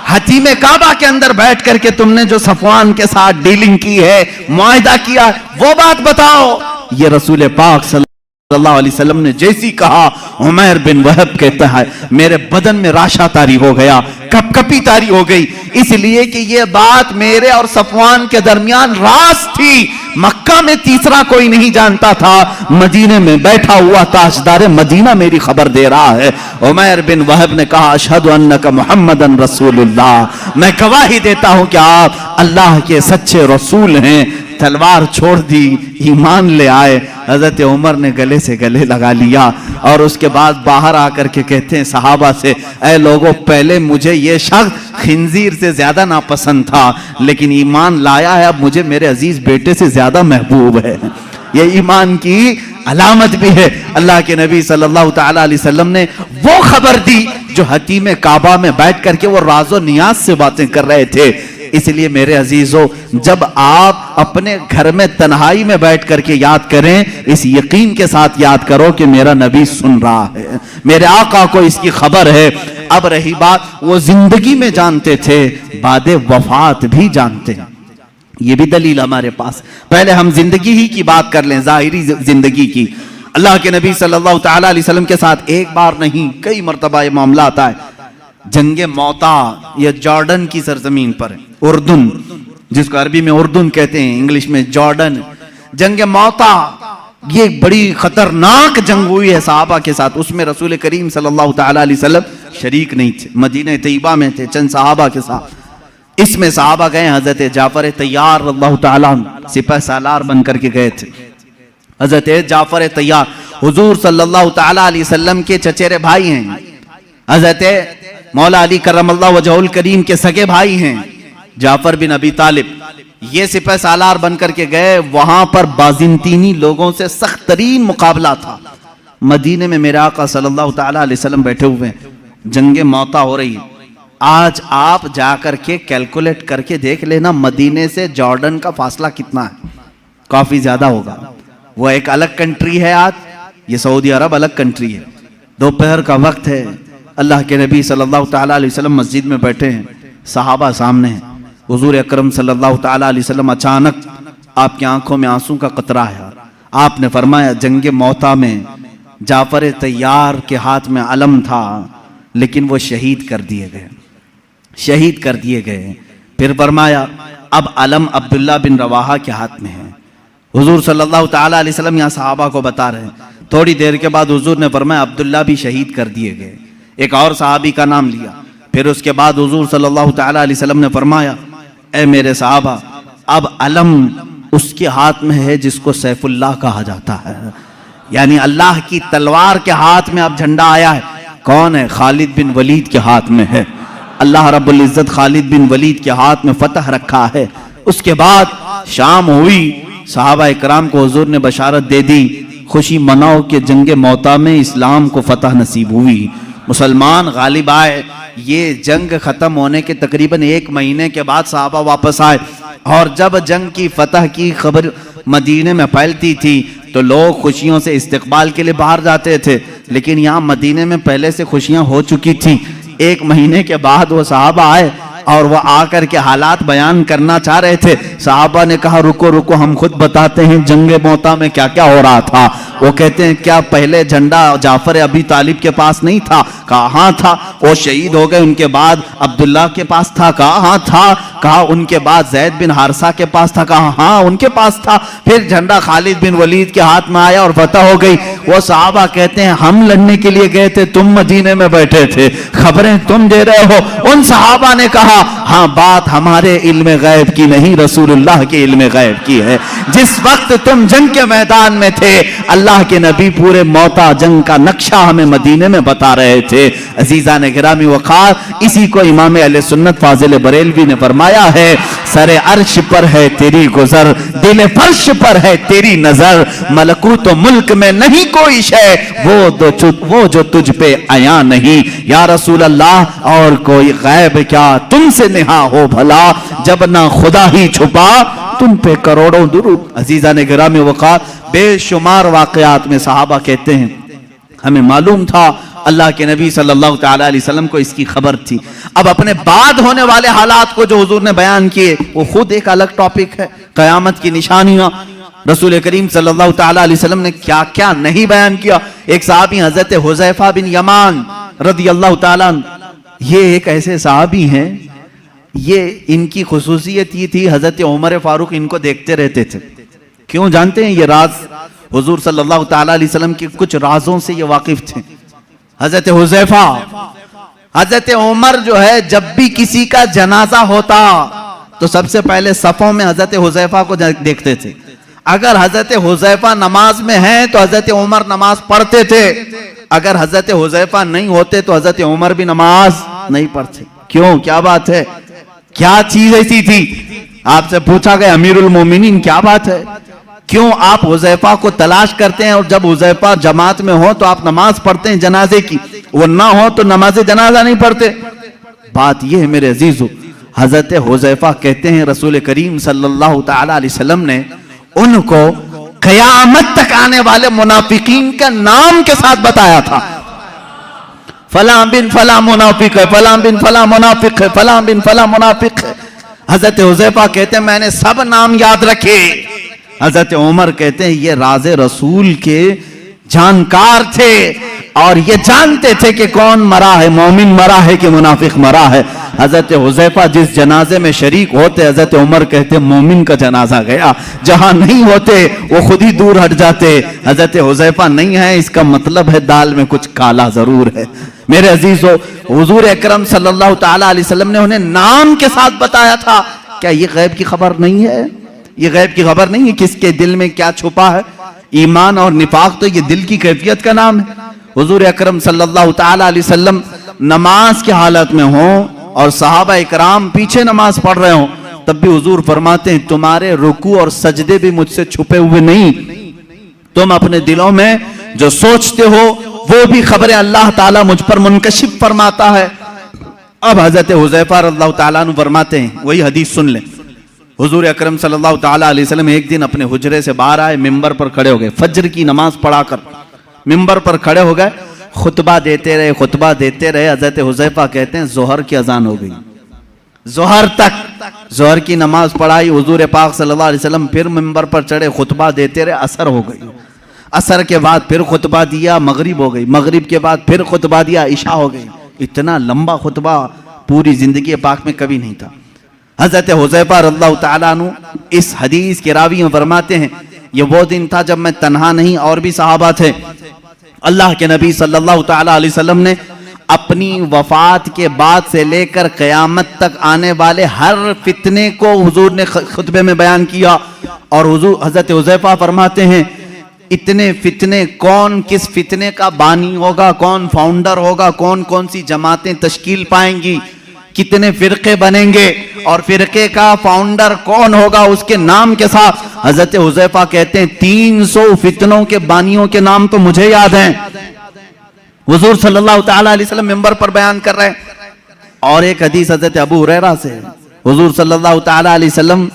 حتیم کعبہ کے اندر بیٹھ کر کے تم نے جو صفوان کے ساتھ ڈیلنگ کی ہے، معاہدہ کیا، وہ بات بتاؤ۔ یہ رسول پاک صلی اللہ علیہ وسلم نے جیسی کہا، عمیر بن وہب کہتا ہے میرے بدن میں راشا طاری ہو گیا، کپ کپی طاری ہو گئی، اس لیے کہ یہ بات میرے اور صفوان کے درمیان راز تھی، مکہ میں تیسرا کوئی نہیں جانتا تھا، مدینے میں بیٹھا ہوا تاجدار مدینہ میری خبر دے رہا ہے۔ عمیر بن وہب نے کہا اشہد انک محمدن رسول اللہ، میں گواہی دیتا ہوں کہ آپ اللہ کے سچے رسول ہیں۔ تلوار چھوڑ دی، ایمان لے آئے۔ حضرت عمر نے گلے سے گلے لگا لیا اور اس کے بعد باہر آ کر کے کہتے ہیں صحابہ سے، اے لوگوں، پہلے مجھے یہ شخص خنزیر سے زیادہ ناپسند تھا، لیکن ایمان لایا ہے، اب مجھے میرے عزیز بیٹے سے زیادہ محبوب ہے۔ یہ ایمان کی علامت بھی ہے۔ اللہ کے نبی صلی اللہ تعالی علیہ وسلم نے وہ خبر دی جو حتیم کعبہ میں بیٹھ کر کے وہ راز و نیاز سے باتیں کر رہے تھے۔ اس لیے میرے عزیزو، جب آپ اپنے گھر میں تنہائی میں بیٹھ کر کے یاد کریں، اس یقین کے ساتھ یاد کرو کہ میرا نبی سن رہا ہے، میرے آقا کو اس کی خبر ہے۔ اب رہی بات، وہ زندگی میں جانتے تھے، بعد وفات بھی جانتے ہیں۔ یہ بھی دلیل ہمارے پاس۔ پہلے ہم زندگی ہی کی بات کر لیں، ظاہری زندگی کی۔ اللہ کے نبی صلی اللہ تعالی علیہ وسلم کے ساتھ ایک بار نہیں کئی مرتبہ یہ معاملہ آتا ہے۔ جنگ موتا یہ جارڈن کی سرزمین پر ہے، اردن، جس کو عربی میں اردن کہتے ہیں، انگلش میں جارڈن۔ جنگ موتا یہ ایک بڑی خطرناک جنگ ہوئی ہے صحابہ کے ساتھ۔ اس میں رسول کریم صلی اللہ تعالی علیہ وسلم شریک نہیں تھے، مدینہ طیبہ میں تھے چند صحابہ کے ساتھ۔ اس میں صحابہ گئے، حضرت جعفر طیار اللہ تعالیٰ سپہ سالار بن کر کے گئے تھے۔ حضرت جعفر طیار حضور صلی اللہ تعالیٰ علیہ وسلم کے چچیرے بھائی ہیں، حضرت مولا علی کرم اللہ وجہہ الکریم کے سگے بھائی ہیں، جعفر بن ابی طالب۔ یہ سپہ سالار بن کر کے گئے، وہاں پر بازنطینی لوگوں سے سخت ترین مقابلہ تھا۔ مدینے میں میرے آقا صلی اللہ تعالیٰ علیہ وسلم بیٹھے ہوئے ہیں، جنگ موتا ہو رہی ہے۔ آج آپ جا کر کے کیلکولیٹ کر کے دیکھ لینا مدینے سے جارڈن کا فاصلہ کتنا ہے، کافی زیادہ ہوگا۔ وہ ایک الگ کنٹری ہے، آج یہ سعودی عرب الگ کنٹری ہے۔ دوپہر کا وقت ہے، اللہ کے نبی صلی اللہ تعالیٰ علیہ وسلم مسجد میں بیٹھے ہیں، صحابہ سامنے ہیں۔ حضور اکرم صلی اللہ تعالیٰ علیہ وسلم اچانک آپ کی آنکھوں میں آنسوں کا قطرہ ہے۔ آپ نے فرمایا، جنگ موتا میں جعفر طیار کے ہاتھ میں علم تھا، لیکن وہ شہید کر دیے گئے، شہید کر دیے گئے۔ پھر فرمایا اب علم عبداللہ بن رواحہ کے ہاتھ میں ہے۔ حضور صلی اللہ تعالیٰ علیہ وسلم یہاں صحابہ کو بتا رہے ہیں۔ تھوڑی دیر کے بعد حضور نے فرمایا عبداللہ بھی شہید کر دیے گئے، ایک اور صحابی کا نام لیا۔ پھر اس کے بعد حضور صلی اللہ تعالیٰ علیہ وسلم نے فرمایا، اے میرے صحابہ، اب علم اس کے ہاتھ میں ہے جس کو سیف اللہ کہا جاتا ہے، یعنی اللہ کی تلوار کے ہاتھ میں اب جھنڈا آیا ہے۔ کون ہے؟ خالد بن ولید کے ہاتھ میں ہے۔ اللہ رب العزت خالد بن ولید کے ہاتھ میں فتح رکھا ہے۔ اس کے بعد شام ہوئی، صحابہ اکرام کو حضور نے بشارت دے دی، خوشی مناؤ کہ جنگ موتا میں اسلام کو فتح نصیب ہوئی، مسلمان غالب آئے۔ یہ جنگ ختم ہونے کے تقریباً 1 مہینے کے بعد صحابہ واپس آئے، اور جب جنگ کی فتح کی خبر مدینے میں پھیلتی تھی تو لوگ خوشیوں سے استقبال کے لیے باہر جاتے تھے، لیکن یہاں مدینے میں پہلے سے خوشیاں ہو چکی تھیں۔ 1 مہینے کے بعد وہ صحابہ آئے اور وہ آ کر کے حالات بیان کرنا چاہ رہے تھے۔ صحابہ نے کہا رکو رکو، ہم خود بتاتے ہیں جنگ موتا میں کیا کیا ہو رہا تھا۔ وہ کہتے ہیں کیا پہلے جھنڈا جعفر ابی طالب کے پاس نہیں تھا؟ کہا ہاں تھا۔ وہ شہید ہو گئے، ان کے بعد عبداللہ کے پاس تھا؟ کہا ہاں تھا۔ کہا ان کے بعد زید بن حارثہ کے پاس تھا؟ کہا ہاں ان کے پاس تھا۔ پھر جھنڈا خالد بن ولید کے ہاتھ میں آیا اور فتح ہو گئی۔ وہ صحابہ کہتے ہیں ہم لڑنے کے لیے گئے تھے، تم مدینے میں بیٹھے تھے، خبریں تم دے رہے ہو۔ ان صحابہ نے کہا ہاں بات ہمارے علم غیب کی نہیں، رسول اللہ کے علم غیب کی ہے۔ جس وقت تم جنگ کے میدان میں تھے، اللہ کے نبی پورے موتا جنگ کا نقشہ ہمیں مدینے میں بتا رہے تھے۔ عزیزان گرامی وقار، اسی کو امام اہل سنت فاضل بریلوی نے فرمایا ہے، سر عرش پر ہے تیری گزر، دل فرش پر ہے تیری نظر، ملکوت و ملک میں نہیں کوئی شے، وہ جو تجھ پہ عیاں نہیں۔ یا رسول اللہ، اور کوئی غیب کیا تم سے نہا ہو بھلا، جب نہ خدا ہی چھپا تم پہ کروڑوں درود۔ عزیزان گرامی وقار، بے شمار واقعات میں صحابہ کہتے ہیں ہمیں معلوم تھا، اللہ کے نبی صلی اللہ تعالیٰ علیہ وسلم کو اس کی خبر تھی۔ اب اپنے بعد ہونے والے حالات کو جو حضور نے بیان کیے وہ خود ایک الگ ٹاپک ہے، قیامت کی نشانیاں۔ رسول کریم صلی اللہ تعالیٰ علیہ وسلم نے کیا کیا نہیں بیان کیا۔ ایک صحابی حضرت حذیفہ بن یمان رضی اللہ تعالیٰ عنہ، یہ ایک ایسے صحابی ہیں، یہ ان کی خصوصیت یہ تھی حضرت عمر فاروق ان کو دیکھتے رہتے تھے۔ کیوں جانتے ہیں؟ یہ راز حضور صلی اللہ تعالیٰ علیہ وسلم کے کچھ رازوں سے یہ واقف تھے۔ حضرت حذیفہ، حضرت عمر جو ہے جب بھی کسی کا جنازہ ہوتا تو سب سے پہلے صفوں میں حضرت حذیفہ کو دیکھتے تھے. اگر حضرت حذیفہ نماز میں ہیں تو حضرت عمر نماز پڑھتے تھے. اگر حضرت حذیفہ نہیں ہوتے تو حضرت عمر بھی نماز نہیں پڑھتے. کیوں؟ کیا بات ہے؟ کیا چیز ایسی تھی؟ آپ سے پوچھا گیا امیر المومنین کیا بات ہے؟ کیوں آپ حذیفہ کو تلاش کرتے ہیں اور جب حذیفہ جماعت میں ہو تو آپ نماز پڑھتے ہیں جنازے کی، وہ نہ ہو تو نماز جنازہ نہیں پڑھتے؟ بات یہ ہے میرے عزیزو، حضرت حذیفہ کہتے ہیں رسول کریم صلی اللہ تعالی علیہ وسلم نے ان کو قیامت تک آنے والے منافقین کا نام کے ساتھ بتایا تھا. فلاں بن فلاں منافق ہے، فلاں بن فلاں منافق ہے، فلاں بن فلاں منافق ہے. حضرت حذیفہ کہتے ہیں میں نے سب نام یاد رکھے. حضرت عمر کہتے ہیں یہ راز رسول کے جانکار تھے اور یہ جانتے تھے کہ کون مرا ہے، مومن مرا ہے کہ منافق مرا ہے. حضرت حذیفہ جس جنازے میں شریک ہوتے حضرت عمر کہتے ہیں مومن کا جنازہ گیا. جہاں نہیں ہوتے وہ خود ہی دور ہٹ جاتے. حضرت حذیفہ نہیں ہے اس کا مطلب ہے دال میں کچھ کالا ضرور ہے. میرے عزیزو، حضور اکرم صلی اللہ تعالی علیہ وسلم نے انہیں نام کے ساتھ بتایا تھا. کیا یہ غیب کی خبر نہیں ہے؟ یہ غیب کی خبر نہیں ہے کس کے دل میں کیا چھپا ہے؟ ایمان اور نفاق تو یہ دل کی کیفیت کا نام ہے. حضور اکرم صلی اللہ تعالی علیہ وسلم نماز کی حالت میں ہوں اور صحابہ اکرام پیچھے نماز پڑھ رہے ہوں تب بھی حضور فرماتے ہیں تمہارے رکوع اور سجدے بھی مجھ سے چھپے ہوئے نہیں. تم اپنے دلوں میں جو سوچتے ہو وہ بھی خبر اللہ تعالیٰ مجھ پر منکشف فرماتا ہے. اب حضرت حذیفہ رضی اللہ تعالیٰ عنہ فرماتے ہیں، وہی حدیث سن لیں. حضور اکرم صلی اللہ تعالیٰ علیہ وسلم ایک دن اپنے حجرے سے باہر آئے، ممبر پر کھڑے ہو گئے، فجر کی نماز پڑھا کر ممبر پر کھڑے ہو گئے، خطبہ دیتے رہے. حضرت حذیفہ کہتے ہیں ظہر کی اذان ہو گئی. ظہر تک ظہر کی نماز پڑھائی. حضور پاک صلی اللہ علیہ وسلم پھر ممبر پر چڑھے، خطبہ دیتے رہے. عصر ہو گئی. عصر کے بعد پھر خطبہ دیا، مغرب ہو گئی. مغرب کے بعد پھر خطبہ دیا، عشاء ہو گئی. اتنا لمبا خطبہ پوری زندگی پاک میں کبھی نہیں تھا. حضرت حذیفہ رضی اللہ تعالیٰ عنہ اس حدیث کے راوی میں فرماتے ہیں یہ وہ دن تھا جب میں تنہا نہیں اور بھی صحابہ تھے. اللہ کے نبی صلی اللہ تعالیٰ علیہ وسلم نے اپنی وفات کے بعد سے لے کر قیامت تک آنے والے ہر فتنے کو حضور نے خطبے میں بیان کیا. اور حضرت حذیفہ فرماتے ہیں اتنے فتنے، کون کس فتنے کا بانی ہوگا، کون فاؤنڈر ہوگا، کون کون سی جماعتیں تشکیل پائیں گی، کتنے فرقے بنیں گے اور فرقے کا فاؤنڈر کون ہوگا اس کے نام کے ساتھ. حضرت حذیفہ کہتے ہیں 300 فتنوں کے بانیوں کے نام تو مجھے یاد ہیں. حضور صلی اللہ تعالیٰ علیہ وسلم ممبر پر بیان کر رہے ہیں. اور ایک حدیث حضرت ابو ہریرہ سے، حضور صلی اللہ تعالیٰ علیہ وسلم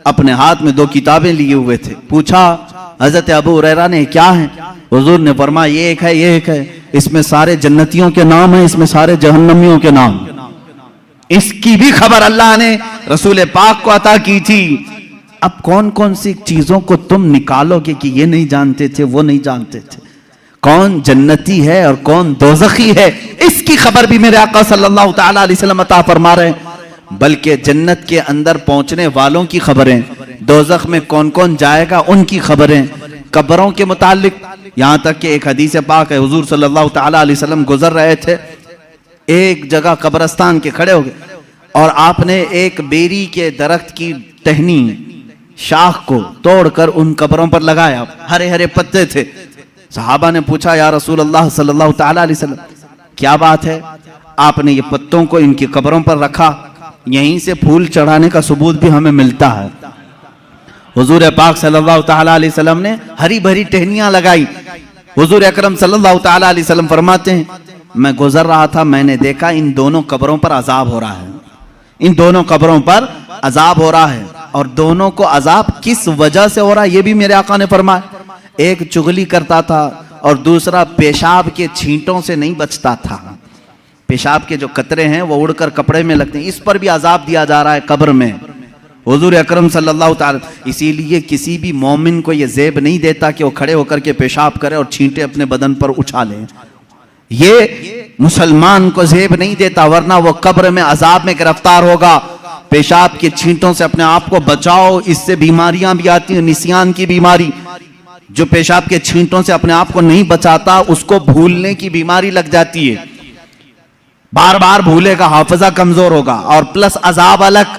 اپنے ہاتھ میں 2 کتابیں لیے ہوئے تھے. پوچھا حضرت ابو ہریرہ نے کیا ہیں؟ حضور نے فرمایا یہ ایک ہے، یہ ایک ہے، اس میں سارے جنتیوں کے نام ہیں، اس میں سارے جہنمیوں کے نام. اس کی بھی خبر اللہ نے رسول پاک کو عطا کی تھی. اب کون کون سی چیزوں کو تم نکالو گے کہ یہ نہیں جانتے تھے، وہ نہیں جانتے تھے، کون جنتی ہے اور کون دوزخی ہے، اس کی خبر بھی میرے آقا صلی اللہ تعالیٰ علیہ وسلم عطا فرما رہے ہیں. بلکہ جنت کے اندر پہنچنے والوں کی خبریں، دوزخ میں کون کون جائے گا ان کی خبریں، قبروں کے متعلق. یہاں تک کہ ایک حدیث پاک ہے حضور صلی اللہ تعالیٰ علیہ وسلم گزر رہے تھے، ایک جگہ قبرستان کے کھڑے ہو گئے اور آپ نے ایک بیری کے درخت کی ٹہنی شاخ کو توڑ کر ان قبروں پر لگایا. ہرے ہرے پتے تھے. صحابہ نے پوچھا یا رسول اللہ صلی اللہ تعالیٰ علیہ وسلم کیا بات ہے؟ آپ نے یہ پتوں کو ان کی قبروں پر رکھا. یہیں سے پھول چڑھانے کا ثبوت بھی ہمیں ملتا ہے. حضور پاک صلی اللہ تعالیٰ علیہ وسلم نے ہری بھری ٹہنیاں لگائی. حضور اکرم صلی اللہ تعالیٰ علیہ وسلم فرماتے ہیں میں گزر رہا تھا، میں نے دیکھا ان دونوں قبروں پر عذاب ہو رہا ہے. ان دونوں قبروں پر عذاب ہو رہا ہے. اور دونوں کو عذاب کس وجہ سے ہو رہا ہے یہ بھی میرے آقا نے فرمایا. ایک چغلی کرتا تھا اور دوسرا پیشاب کے چھینٹوں سے نہیں بچتا تھا. پیشاب کے جو قطرے ہیں وہ اڑ کر کپڑے میں لگتے ہیں، اس پر بھی عذاب دیا جا رہا ہے قبر میں. حضور اکرم صلی اللہ تعالی، اسی لیے کسی بھی مومن کو یہ زیب نہیں دیتا کہ وہ کھڑے ہو کر کے پیشاب کرے اور چھینٹے اپنے بدن پر اچھالے. یہ مسلمان کو زیب نہیں دیتا، ورنہ وہ قبر میں عذاب میں گرفتار ہوگا. پیشاب کے چھینٹوں سے اپنے آپ کو بچاؤ، اس سے بیماریاں بھی آتی ہیں، نسیان کی بیماری. جو پیشاب کے چھینٹوں سے اپنے آپ کو نہیں بچاتا اس کو بھولنے کی بیماری لگ جاتی ہے، بار بار بھولے گا، حافظہ کمزور ہوگا. اور پلس عذاب الگ.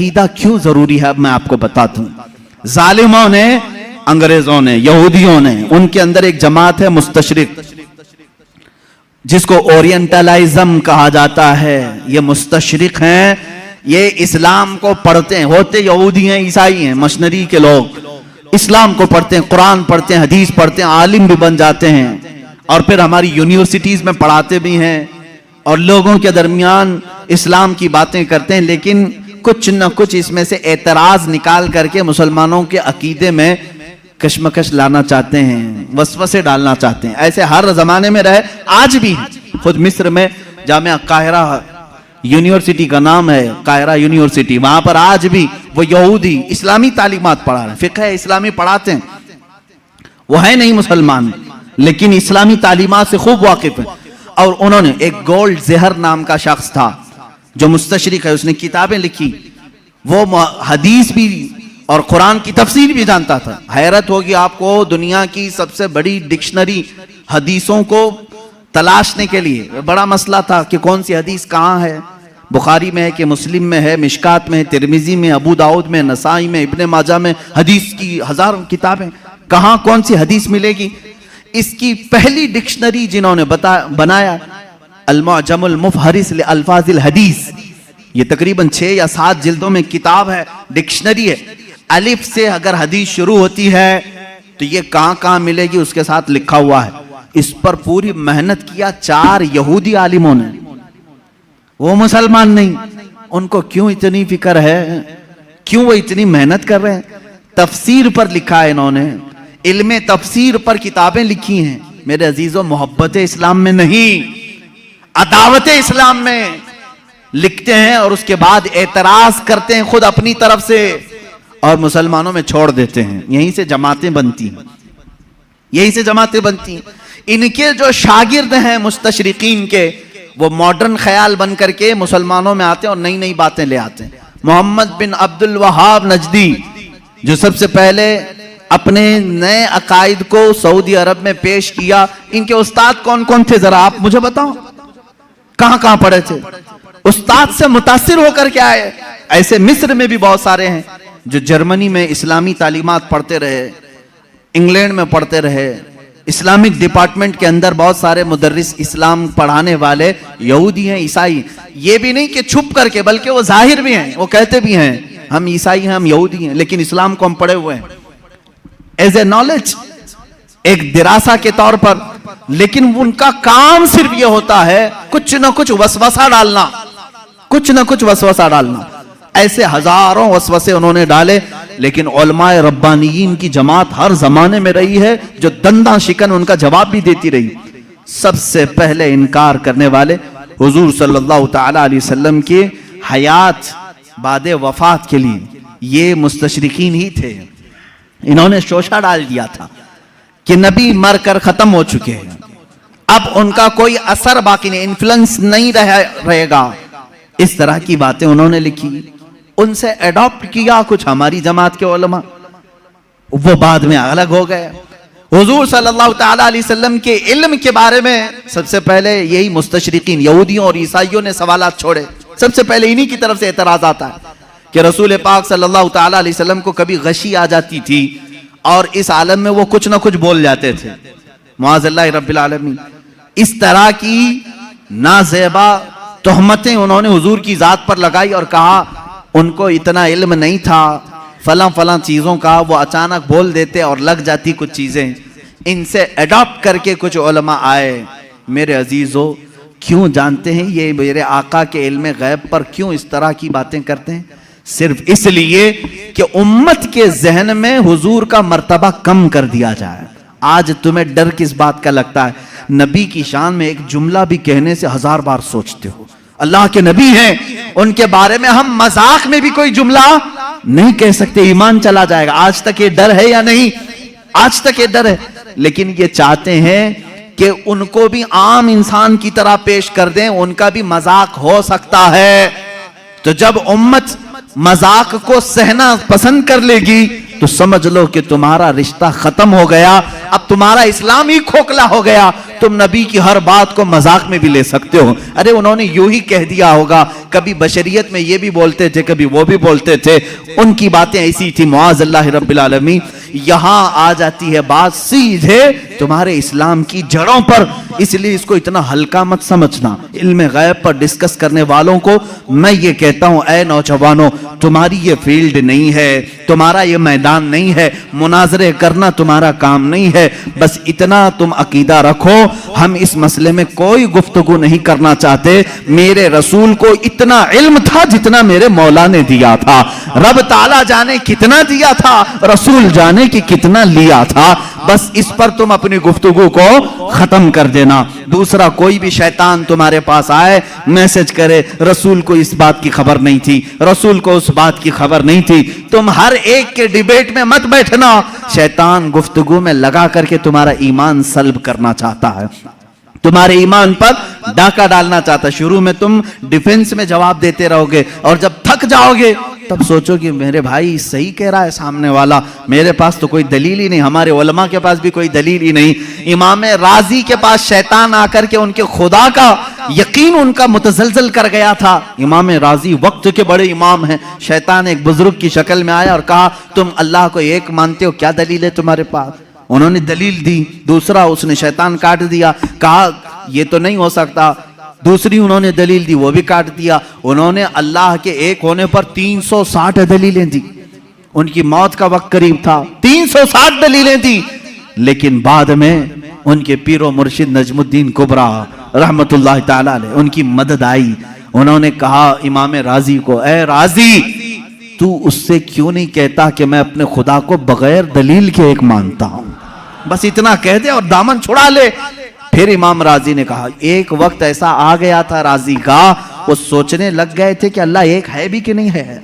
عقیدہ کیوں ضروری ہے اب میں آپ کو بتاتا ہوں۔ ظالموں نے، انگریزوں نے، یہودیوں نے، ان کے اندر ایک جماعت ہے مستشرق، جس کو اورینٹلائزم کہا جاتا ہے۔ یہ مستشرق ہیں، یہ اسلام کو پڑھتے ہیں، ہوتے یہودی ہیں، عیسائی ہیں، مشنری کے لوگ اسلام کو پڑھتے ہیں، قرآن پڑھتے ہیں، حدیث پڑھتے ہیں، عالم بھی بن جاتے ہیں، اور پھر ہماری یونیورسٹیز میں پڑھاتے بھی ہیں اور لوگوں کے درمیان اسلام کی باتیں کرتے ہیں، لیکن کچھ نہ کچھ اس میں سے اعتراض نکال کر کے مسلمانوں کے عقیدے میں کشمکش لانا چاہتے ہیں، وسوسے ڈالنا چاہتے ہیں۔ ایسے ہر زمانے میں رہے، آج بھی خود مصر میں جامعہ قاہرہ یونیورسٹی کا نام ہے، قاہرہ یونیورسٹی، وہاں پر آج بھی وہ یہودی اسلامی تعلیمات پڑھا رہے ہیں، فقہ اسلامی پڑھاتے ہیں، وہ ہے نہیں مسلمان لیکن اسلامی تعلیمات سے خوب واقف ہیں۔ اور انہوں نے ایک گولڈ زہر نام کا شخص تھا جو مستشرق ہے، اس نے کتابیں لکھی، وہ حدیث بھی اور قرآن کی تفسیر بھی جانتا تھا۔ حیرت ہوگی آپ کو، دنیا کی سب سے بڑی ڈکشنری حدیثوں کو تلاشنے کے لیے بڑا مسئلہ تھا کہ کون سی حدیث کہاں ہے، بخاری میں ہے کہ مسلم میں ہے، مشکات میں ہے، ترمذی میں، ابو داؤد میں، نسائی میں، ابن ماجہ میں، حدیث کی ہزاروں کتابیں، کہاں کون سی حدیث ملے گی؟ اس کی پہلی ڈکشنری جنہوں نے بنایا المعجم المفہرس لالفاظ الحدیث، یہ تقریباً 6 یا 7 جلدوں میں کتاب ہے، ڈکشنری ہے، الف سے اگر حدیث شروع ہوتی ہے تو یہ کہاں کہاں ملے گی اس کے ساتھ لکھا ہوا ہے۔ اس پر پوری محنت کیا 4 یہودی عالموں نے، وہ مسلمان نہیں، ان کو کیوں اتنی فکر ہے، کیوں وہ اتنی محنت کر رہے ہیں؟ تفسیر پر لکھا ہے انہوں نے، علم تفسیر پر کتابیں لکھی ہیں۔ میرے عزیزوں، محبت اسلام میں نہیں، عداوت اسلام میں لکھتے ہیں اور اس کے بعد اعتراض کرتے ہیں خود اپنی طرف سے اور مسلمانوں میں چھوڑ دیتے ہیں۔ یہیں سے جماعتیں بنتی ہیں، یہیں سے جماعتیں بنتی ہیں۔ ان کے جو شاگرد ہیں مستشرقین کے، وہ ماڈرن خیال بن کر کے مسلمانوں میں آتے ہیں اور نئی نئی باتیں لے آتے ہیں۔ محمد بن عبد الوہاب نجدی، جو سب سے پہلے اپنے نئے عقائد کو سعودی عرب میں پیش کیا، ان کے استاد کون کون تھے ذرا آپ مجھے بتاؤ، کہاں کہاں پڑھے تھے؟ استاد سے متاثر ہو کر کے آئے۔ ایسے مصر میں بھی بہت سارے ہیں جو جرمنی میں اسلامی تعلیمات پڑھتے رہے، انگلینڈ میں پڑھتے رہے، اسلامک ڈپارٹمنٹ کے اندر بہت سارے مدرس اسلام پڑھانے والے یہودی ہیں، عیسائی ہیں۔ یہ بھی نہیں کہ چھپ کر کے، بلکہ وہ ظاہر بھی ہیں، وہ کہتے بھی ہیں ہم عیسائی ہیں، ہم یہودی ہیں، لیکن اسلام کو ہم پڑھے ہوئے ہیں ایز اے نالج، ایک دراسہ کے طور پر۔ لیکن ان کا کام صرف یہ ہوتا ہے کچھ نہ کچھ وسوسہ ڈالنا، کچھ نہ کچھ وسوسہ ڈالنا۔ ایسے ہزاروں وسوسے انہوں نے ڈالے، لیکن علماء ربانیین کی جماعت ہر زمانے میں رہی ہے جو دنداں شکن ان کا جواب بھی دیتی رہی۔ سب سے پہلے انکار کرنے والے حضور صلی اللہ تعالی علیہ وسلم کے حیات بعد وفات کے لیے یہ مستشرقین ہی تھے۔ انہوں نے شوشہ ڈال دیا تھا کہ نبی مر کر ختم ہو چکے ہیں، اب ان کا کوئی اثر باقی نہیں، انفلوئنس نہیں رہے گا۔ اس طرح کی باتیں انہوں نے لکھی، ان سے ایڈاپٹ کیا کچھ ہماری جماعت کے علماء، وہ بعد میں الگ ہو گئے۔ حضور صلی اللہ تعالی علیہ وسلم کے علم کے بارے میں سب سے پہلے یہی مستشرقین یہودیوں اور عیسائیوں نے سوالات چھوڑے۔ سب سے پہلے انہی کی طرف سے اعتراض آتا ہے کہ رسول پاک صلی اللہ تعالی علیہ وسلم کو کبھی غشی آ جاتی تھی اور اس عالم میں وہ کچھ نہ کچھ بول جاتے تھے، معاذ اللہ رب العالمین۔ اس طرح کی نازیبا تہمتیں انہوں نے حضور کی ذات پر لگائی اور کہا ان کو اتنا علم نہیں تھا فلاں فلاں چیزوں کا، وہ اچانک بول دیتے اور لگ جاتی کچھ چیزیں۔ ان سے ایڈاپٹ کر کے کچھ علماء آئے۔ میرے عزیزو، کیوں جانتے ہیں یہ میرے آقا کے علم غیب پر کیوں اس طرح کی باتیں کرتے ہیں؟ صرف اس لیے کہ امت کے ذہن میں حضور کا مرتبہ کم کر دیا جائے۔ آج تمہیں ڈر کس بات کا لگتا ہے؟ نبی کی شان میں ایک جملہ بھی کہنے سے 1000 بار سوچتے ہو۔ اللہ کے نبی ہیں، ان کے بارے میں ہم مذاق میں بھی کوئی جملہ نہیں کہہ سکتے، ایمان چلا جائے گا۔ آج تک یہ ڈر ہے یا نہیں؟ آج تک یہ ڈر ہے، لیکن یہ چاہتے ہیں کہ ان کو بھی عام انسان کی طرح پیش کر دیں، ان کا بھی مذاق ہو سکتا ہے۔ تو جب امت مذاق کو سہنا پسند کر لے گی تو سمجھ لو کہ تمہارا رشتہ ختم ہو گیا، اب تمہارا اسلام ہی کھوکھلا ہو گیا، تم نبی کی ہر بات کو مذاق میں بھی لے سکتے ہو. ارے انہوں نے یوں ہی کہہ دیا ہوگا, کبھی بشریت میں یہ بھی بولتے تھے, کبھی وہ بھی بولتے تھے, ان کی باتیں ایسی تھی معاذ اللہ رب العالمین. یہاں آ جاتی ہے بات سیدھے تمہارے اسلام کی جڑوں پر, اس لیے اس کو اتنا ہلکا مت سمجھنا. علم غیب پر ڈسکس کرنے والوں کو میں یہ کہتا ہوں, اے نوجوانوں, تمہاری یہ فیلڈ نہیں ہے, تمہارا یہ میدان نہیں ہے, مناظرے کرنا تمہارا کام نہیں ہے. بس اتنا تم عقیدہ رکھو, ہم اس مسئلے میں کوئی گفتگو نہیں کرنا چاہتے. میرے رسول کو اتنا علم تھا جتنا میرے مولا نے دیا تھا. رب تعالیٰ جانے کتنا دیا تھا, رسول جانے کی کتنا لیا تھا. بس اس پر تم اپنی گفتگو کو ختم کر دینا. دوسرا, کوئی بھی شیطان تمہارے پاس آئے, میسج کرے, رسول کو اس بات کی خبر نہیں تھی, رسول کو اس بات کی خبر نہیں تھی, تم ہر ایک کے ڈیبیٹ میں مت بیٹھنا. شیطان گفتگو میں لگا کر کے تمہارا ایمان سلب کرنا چاہتا ہے, تمہارے ایمان پر ڈاکہ ڈالنا چاہتا ہے. شروع میں تم ڈیفنس میں جواب دیتے رہو گے, اور جب تھک جاؤ گے تب سوچو کہ میرے بھائی صحیح کہہ رہا ہے سامنے والا, میرے پاس تو کوئی دلیل ہی نہیں, ہمارے علماء کے پاس بھی کوئی دلیل ہی نہیں. امام رازی کے پاس شیطان آ کر کے ان کے خدا کا یقین ان کا متزلزل کر گیا تھا. امام رازی وقت کے بڑے امام ہیں. شیطان ایک بزرگ کی شکل میں آیا اور کہا, تم اللہ کو ایک مانتے ہو, کیا دلیل ہے تمہارے پاس؟ انہوں نے دلیل دی. دوسرا, اس نے شیطان کاٹ دیا, کہا یہ تو نہیں ہو سکتا. دوسری انہوں نے دلیل دی, وہ بھی کاٹ دیا. انہوں نے اللہ کے ایک ہونے پر 360 دلیلیں دی. ان کی موت کا وقت قریب تھا, 360 دلیلیں دی. لیکن بعد میں ان کے پیر و مرشد نجم الدین کبریٰ رحمت اللہ تعالیٰ علیہ, ان کی مدد آئی. انہوں نے کہا امام رازی کو, اے رازی, تو اس سے کیوں نہیں کہتا کہ میں اپنے خدا کو بغیر دلیل کے ایک مانتا ہوں؟ بس اتنا کہہ دے اور دامن چھڑا لے. پھر امام رازی نے کہا, ایک وقت ایسا آ گیا تھا رازی کا, وہ سوچنے لگ گئے تھے کہ اللہ ایک ہے بھی کہ نہیں ہے,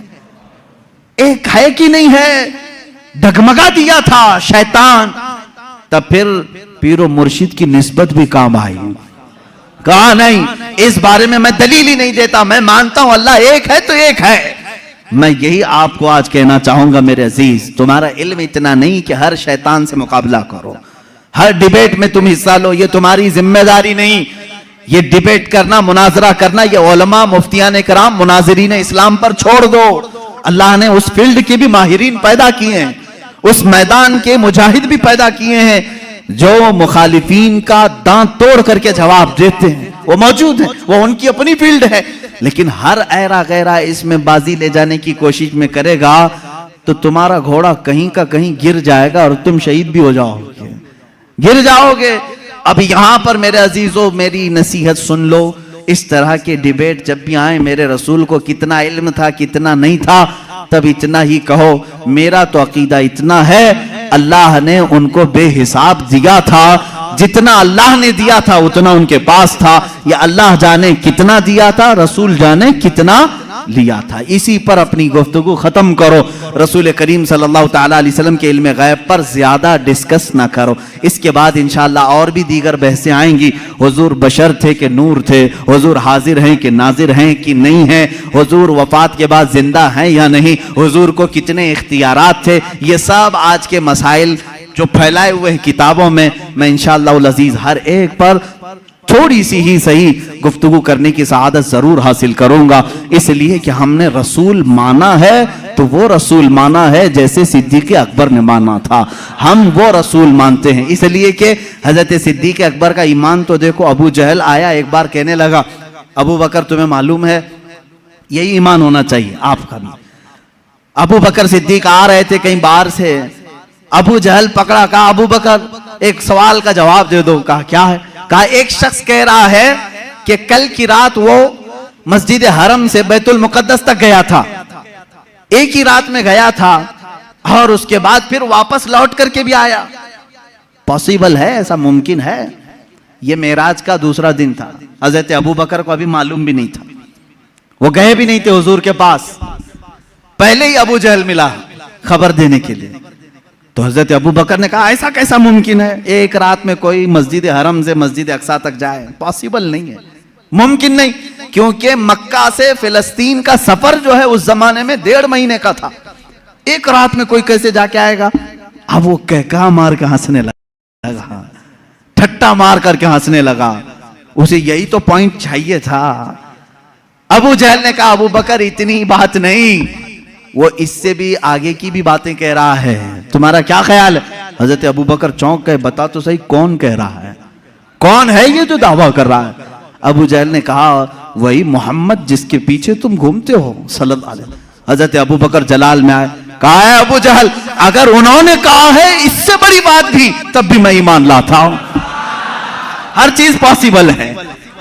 ایک ہے کہ نہیں ہے, ڈگمگا دیا تھا شیطان. تب پھر پیر و مرشد کی نسبت بھی کام آئی. کہا نہیں, اس بارے میں دلیل ہی نہیں دیتا, میں مانتا ہوں اللہ ایک ہے تو ایک ہے. میں یہی آپ کو آج کہنا چاہوں گا میرے عزیز, تمہارا علم اتنا نہیں کہ ہر شیطان سے مقابلہ کرو, ہر ڈیبیٹ میں تم حصہ لو, یہ تمہاری ذمہ داری نہیں. یہ ڈیبیٹ کرنا, مناظرہ کرنا, یہ علماء مفتیان کرام مناظرین اسلام پر چھوڑ دو. اللہ نے اس فیلڈ کے بھی ماہرین پیدا کیے ہیں, اس میدان کے مجاہد بھی پیدا کیے ہیں, جو مخالفین کا دانت توڑ کر کے جواب دیتے ہیں. وہ موجود ہیں, وہ ان کی اپنی فیلڈ ہے. لیکن ہر ایرا غیرہ اس میں بازی لے جانے کی کوشش میں کرے گا تو تمہارا گھوڑا کہیں کا کہیں گر جائے گا اور تم شہید بھی ہو جاؤ گے, گر جاؤ گے. اب یہاں پر میرے عزیزو میری نصیحت سن لو, اس طرح کے ڈیبیٹ جب بھی آئیں, میرے رسول کو کتنا علم تھا کتنا نہیں تھا, تب اتنا ہی کہو, میرا تو عقیدہ اتنا ہے, اللہ نے ان کو بے حساب دیا تھا, جتنا اللہ نے دیا تھا اتنا ان کے پاس تھا. یا اللہ جانے کتنا دیا تھا, رسول جانے کتنا لیا تھا. اسی پر اپنی گفتگو ختم کرو. رسول کریم صلی اللہ تعالیٰ علیہ وسلم کے علم غیب پر زیادہ ڈسکس نہ کرو. اس کے بعد انشاءاللہ اور بھی دیگر بحثیں آئیں گی. حضور بشر تھے کہ نور تھے, حضور حاضر ہیں کہ ناظر ہیں کہ نہیں ہیں, حضور وفات کے بعد زندہ ہیں یا نہیں, حضور کو کتنے اختیارات تھے, یہ سب آج کے مسائل جو پھیلائے ہوئے ہیں کتابوں میں انشاءاللہ العزیز ہر ایک پر تھوڑی سی ہی صحیح گفتگو کرنے کی سعادت ضرور حاصل کروں گا. اس لیے کہ ہم نے رسول مانا ہے تو وہ رسول مانا ہے جیسے صدیق اکبر نے مانا تھا. ہم وہ رسول مانتے ہیں, اس لیے کہ حضرت صدیق اکبر کا ایمان تو دیکھو. ابو جہل آیا ایک بار کہنے لگا, ابو بکر تمہیں معلوم ہے, یہی ایمان ہونا چاہیے آپ کا بھی. ابو بکر صدیق آ رہے تھے کہیں باہر سے, ابو جہل پکڑا, کہا ابو بکر ایک سوال کا جواب دے دو. کہا کیا ہے؟ کہا ایک شخص کہہ رہا ہے کہ کل کی رات وہ مسجد حرم سے بیت المقدس تک گیا تھا, ایک ہی رات میں گیا تھا, اور اس کے بعد پھر واپس لوٹ کر کے بھی آیا. پاسیبل ہے, ایسا ممکن ہے؟ یہ معراج کا دوسرا دن تھا. حضرت ابو بکر کو ابھی معلوم بھی نہیں تھا, وہ گئے بھی نہیں تھے حضور کے پاس, پہلے ہی ابو جہل ملا خبر دینے کے لیے. تو حضرت ابو بکر نے کہا ایسا کیسا ممکن ہے, ایک رات میں کوئی مسجد حرم سے مسجد اقصی تک جائے؟ پاسیبل نہیں ہے, ممکن نہیں, کیونکہ مکہ سے فلسطین کا سفر جو ہے اس زمانے میں 1.5 مہینے کا تھا. ایک رات میں کوئی کیسے جا کے آئے گا؟ اب وہ کہا مار کے ہنسنے لگا. ٹھٹا مار کر کے ہنسنے لگا. اسے یہی تو پوائنٹ چاہیے تھا. ابو جہل نے کہا ابو بکر اتنی بات نہیں, وہ اس سے بھی آگے کی بھی باتیں کہہ رہا ہے, تمہارا کیا خیال ہے؟ حضرت ابو بکر چونک گئے, بتا تو صحیح کون کہہ رہا ہے, کون ہے یہ جو دعویٰ کر رہا ہے؟ ابو جہل نے کہا وہی محمد جس کے پیچھے تم گھومتے ہو صلی اللہ علیہ وسلم. حضرت ابو بکر جلال میں آئے, کہا ہے ابو جہل اگر انہوں نے کہا ہے اس سے بڑی بات بھی تب بھی میں ایمان لاتا ہوں. ہر چیز پاسیبل ہے,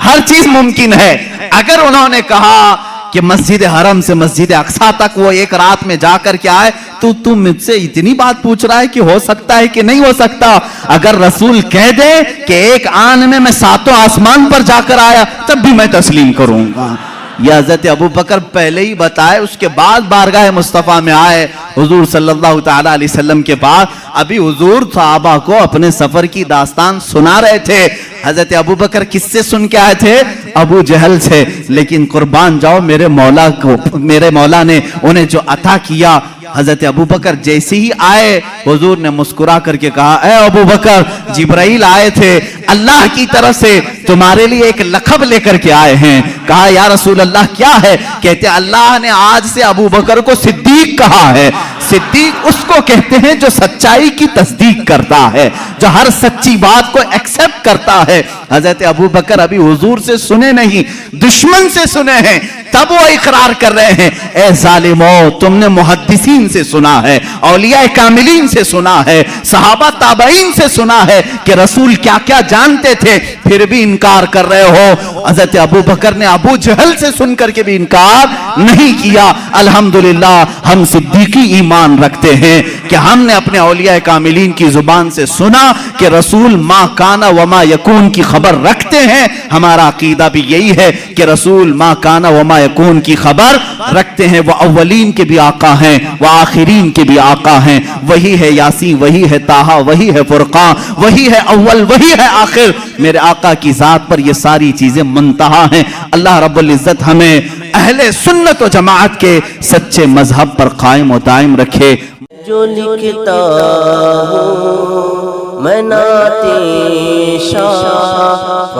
ہر چیز ممکن ہے. اگر انہوں نے کہا کہ مسجد حرم سے مسجد اقصی تک وہ ایک رات میں جا کر کے آئے تو تم مجھ سے اتنی بات پوچھ رہا ہے کہ ہو سکتا ہے کہ نہیں ہو سکتا. اگر رسول کہہ دے کہ ایک آن میں 7 آسمان پر جا کر آیا تب بھی میں تسلیم کروں گا. یہ حضرت ابو بکر پہلے ہی بتائے, اس کے بعد بارگاہ مصطفیٰ میں آئے حضور صلی اللہ تعالی علیہ وسلم کے بعد. ابھی حضور صحابہ کو اپنے سفر کی داستان سنا رہے تھے. حضرت ابو بکر کس سے سن کے آئے تھے؟ ابو جہل سے. لیکن قربان جاؤ میرے مولا کو, میرے مولا نے انہیں جو عطا کیا. حضرت ابو بکر جیسے ہی آئے حضور نے مسکرا کر کے کہا اے ابو بکر جبرائیل آئے تھے اللہ کی طرف سے تمہارے لیے ایک لقب لے کر کے آئے ہیں. کہا یا رسول اللہ کیا ہے؟ کہتے اللہ نے آج سے ابو بکر کو صدیق کہا ہے. صدیق اس کو کہتے ہیں جو سچائی کی تصدیق کرتا ہے, جو ہر سچی بات کو ایکسپٹ کرتا ہے. حضرت ابو بکر ابھی حضور سے سنے نہیں, دشمن سے سنے ہیں, تب وہ اقرار کر رہے ہیں اے ظالمو تم نے محدثین سے سنا ہے, اولیاء کاملین سے سنا ہے, صحابہ تابعین سے سنا ہے کہ رسول کیا کیا جانتے تھے, پھر بھی انکار کر رہے ہو. حضرت ابو بکر نے ابو جہل سے سن کر کے بھی انکار نہیں کیا. الحمدللہ ہم صدیقی ایمان رکھتے ہیں کہ ہم نے اپنے اولیاء کاملین کی زبان سے سنا کہ رسول ما کانا وما یکون کی خبر رکھتے ہیں. ہمارا عقیدہ بھی یہی ہے کہ رسول ما کانا وما یکون کی خبر رکھتے ہیں. وہ اولین کے بھی آقا ہیں, وہ آخرین کے بھی آقا ہیں. وہی ہے یاسین, وہی ہے طٰہٰ, وہی ہے فرقان, وہی ہے اول, وہی ہے آخر. میرے آقا کی ذات پر یہ ساری چیزیں منتہا ہیں. اللہ رب العزت ہمیں اہل سنت و جماعت کے سچے مذہب پر قائم و دائم رکھے. جو لکھتا ہوں میں نعت شاہ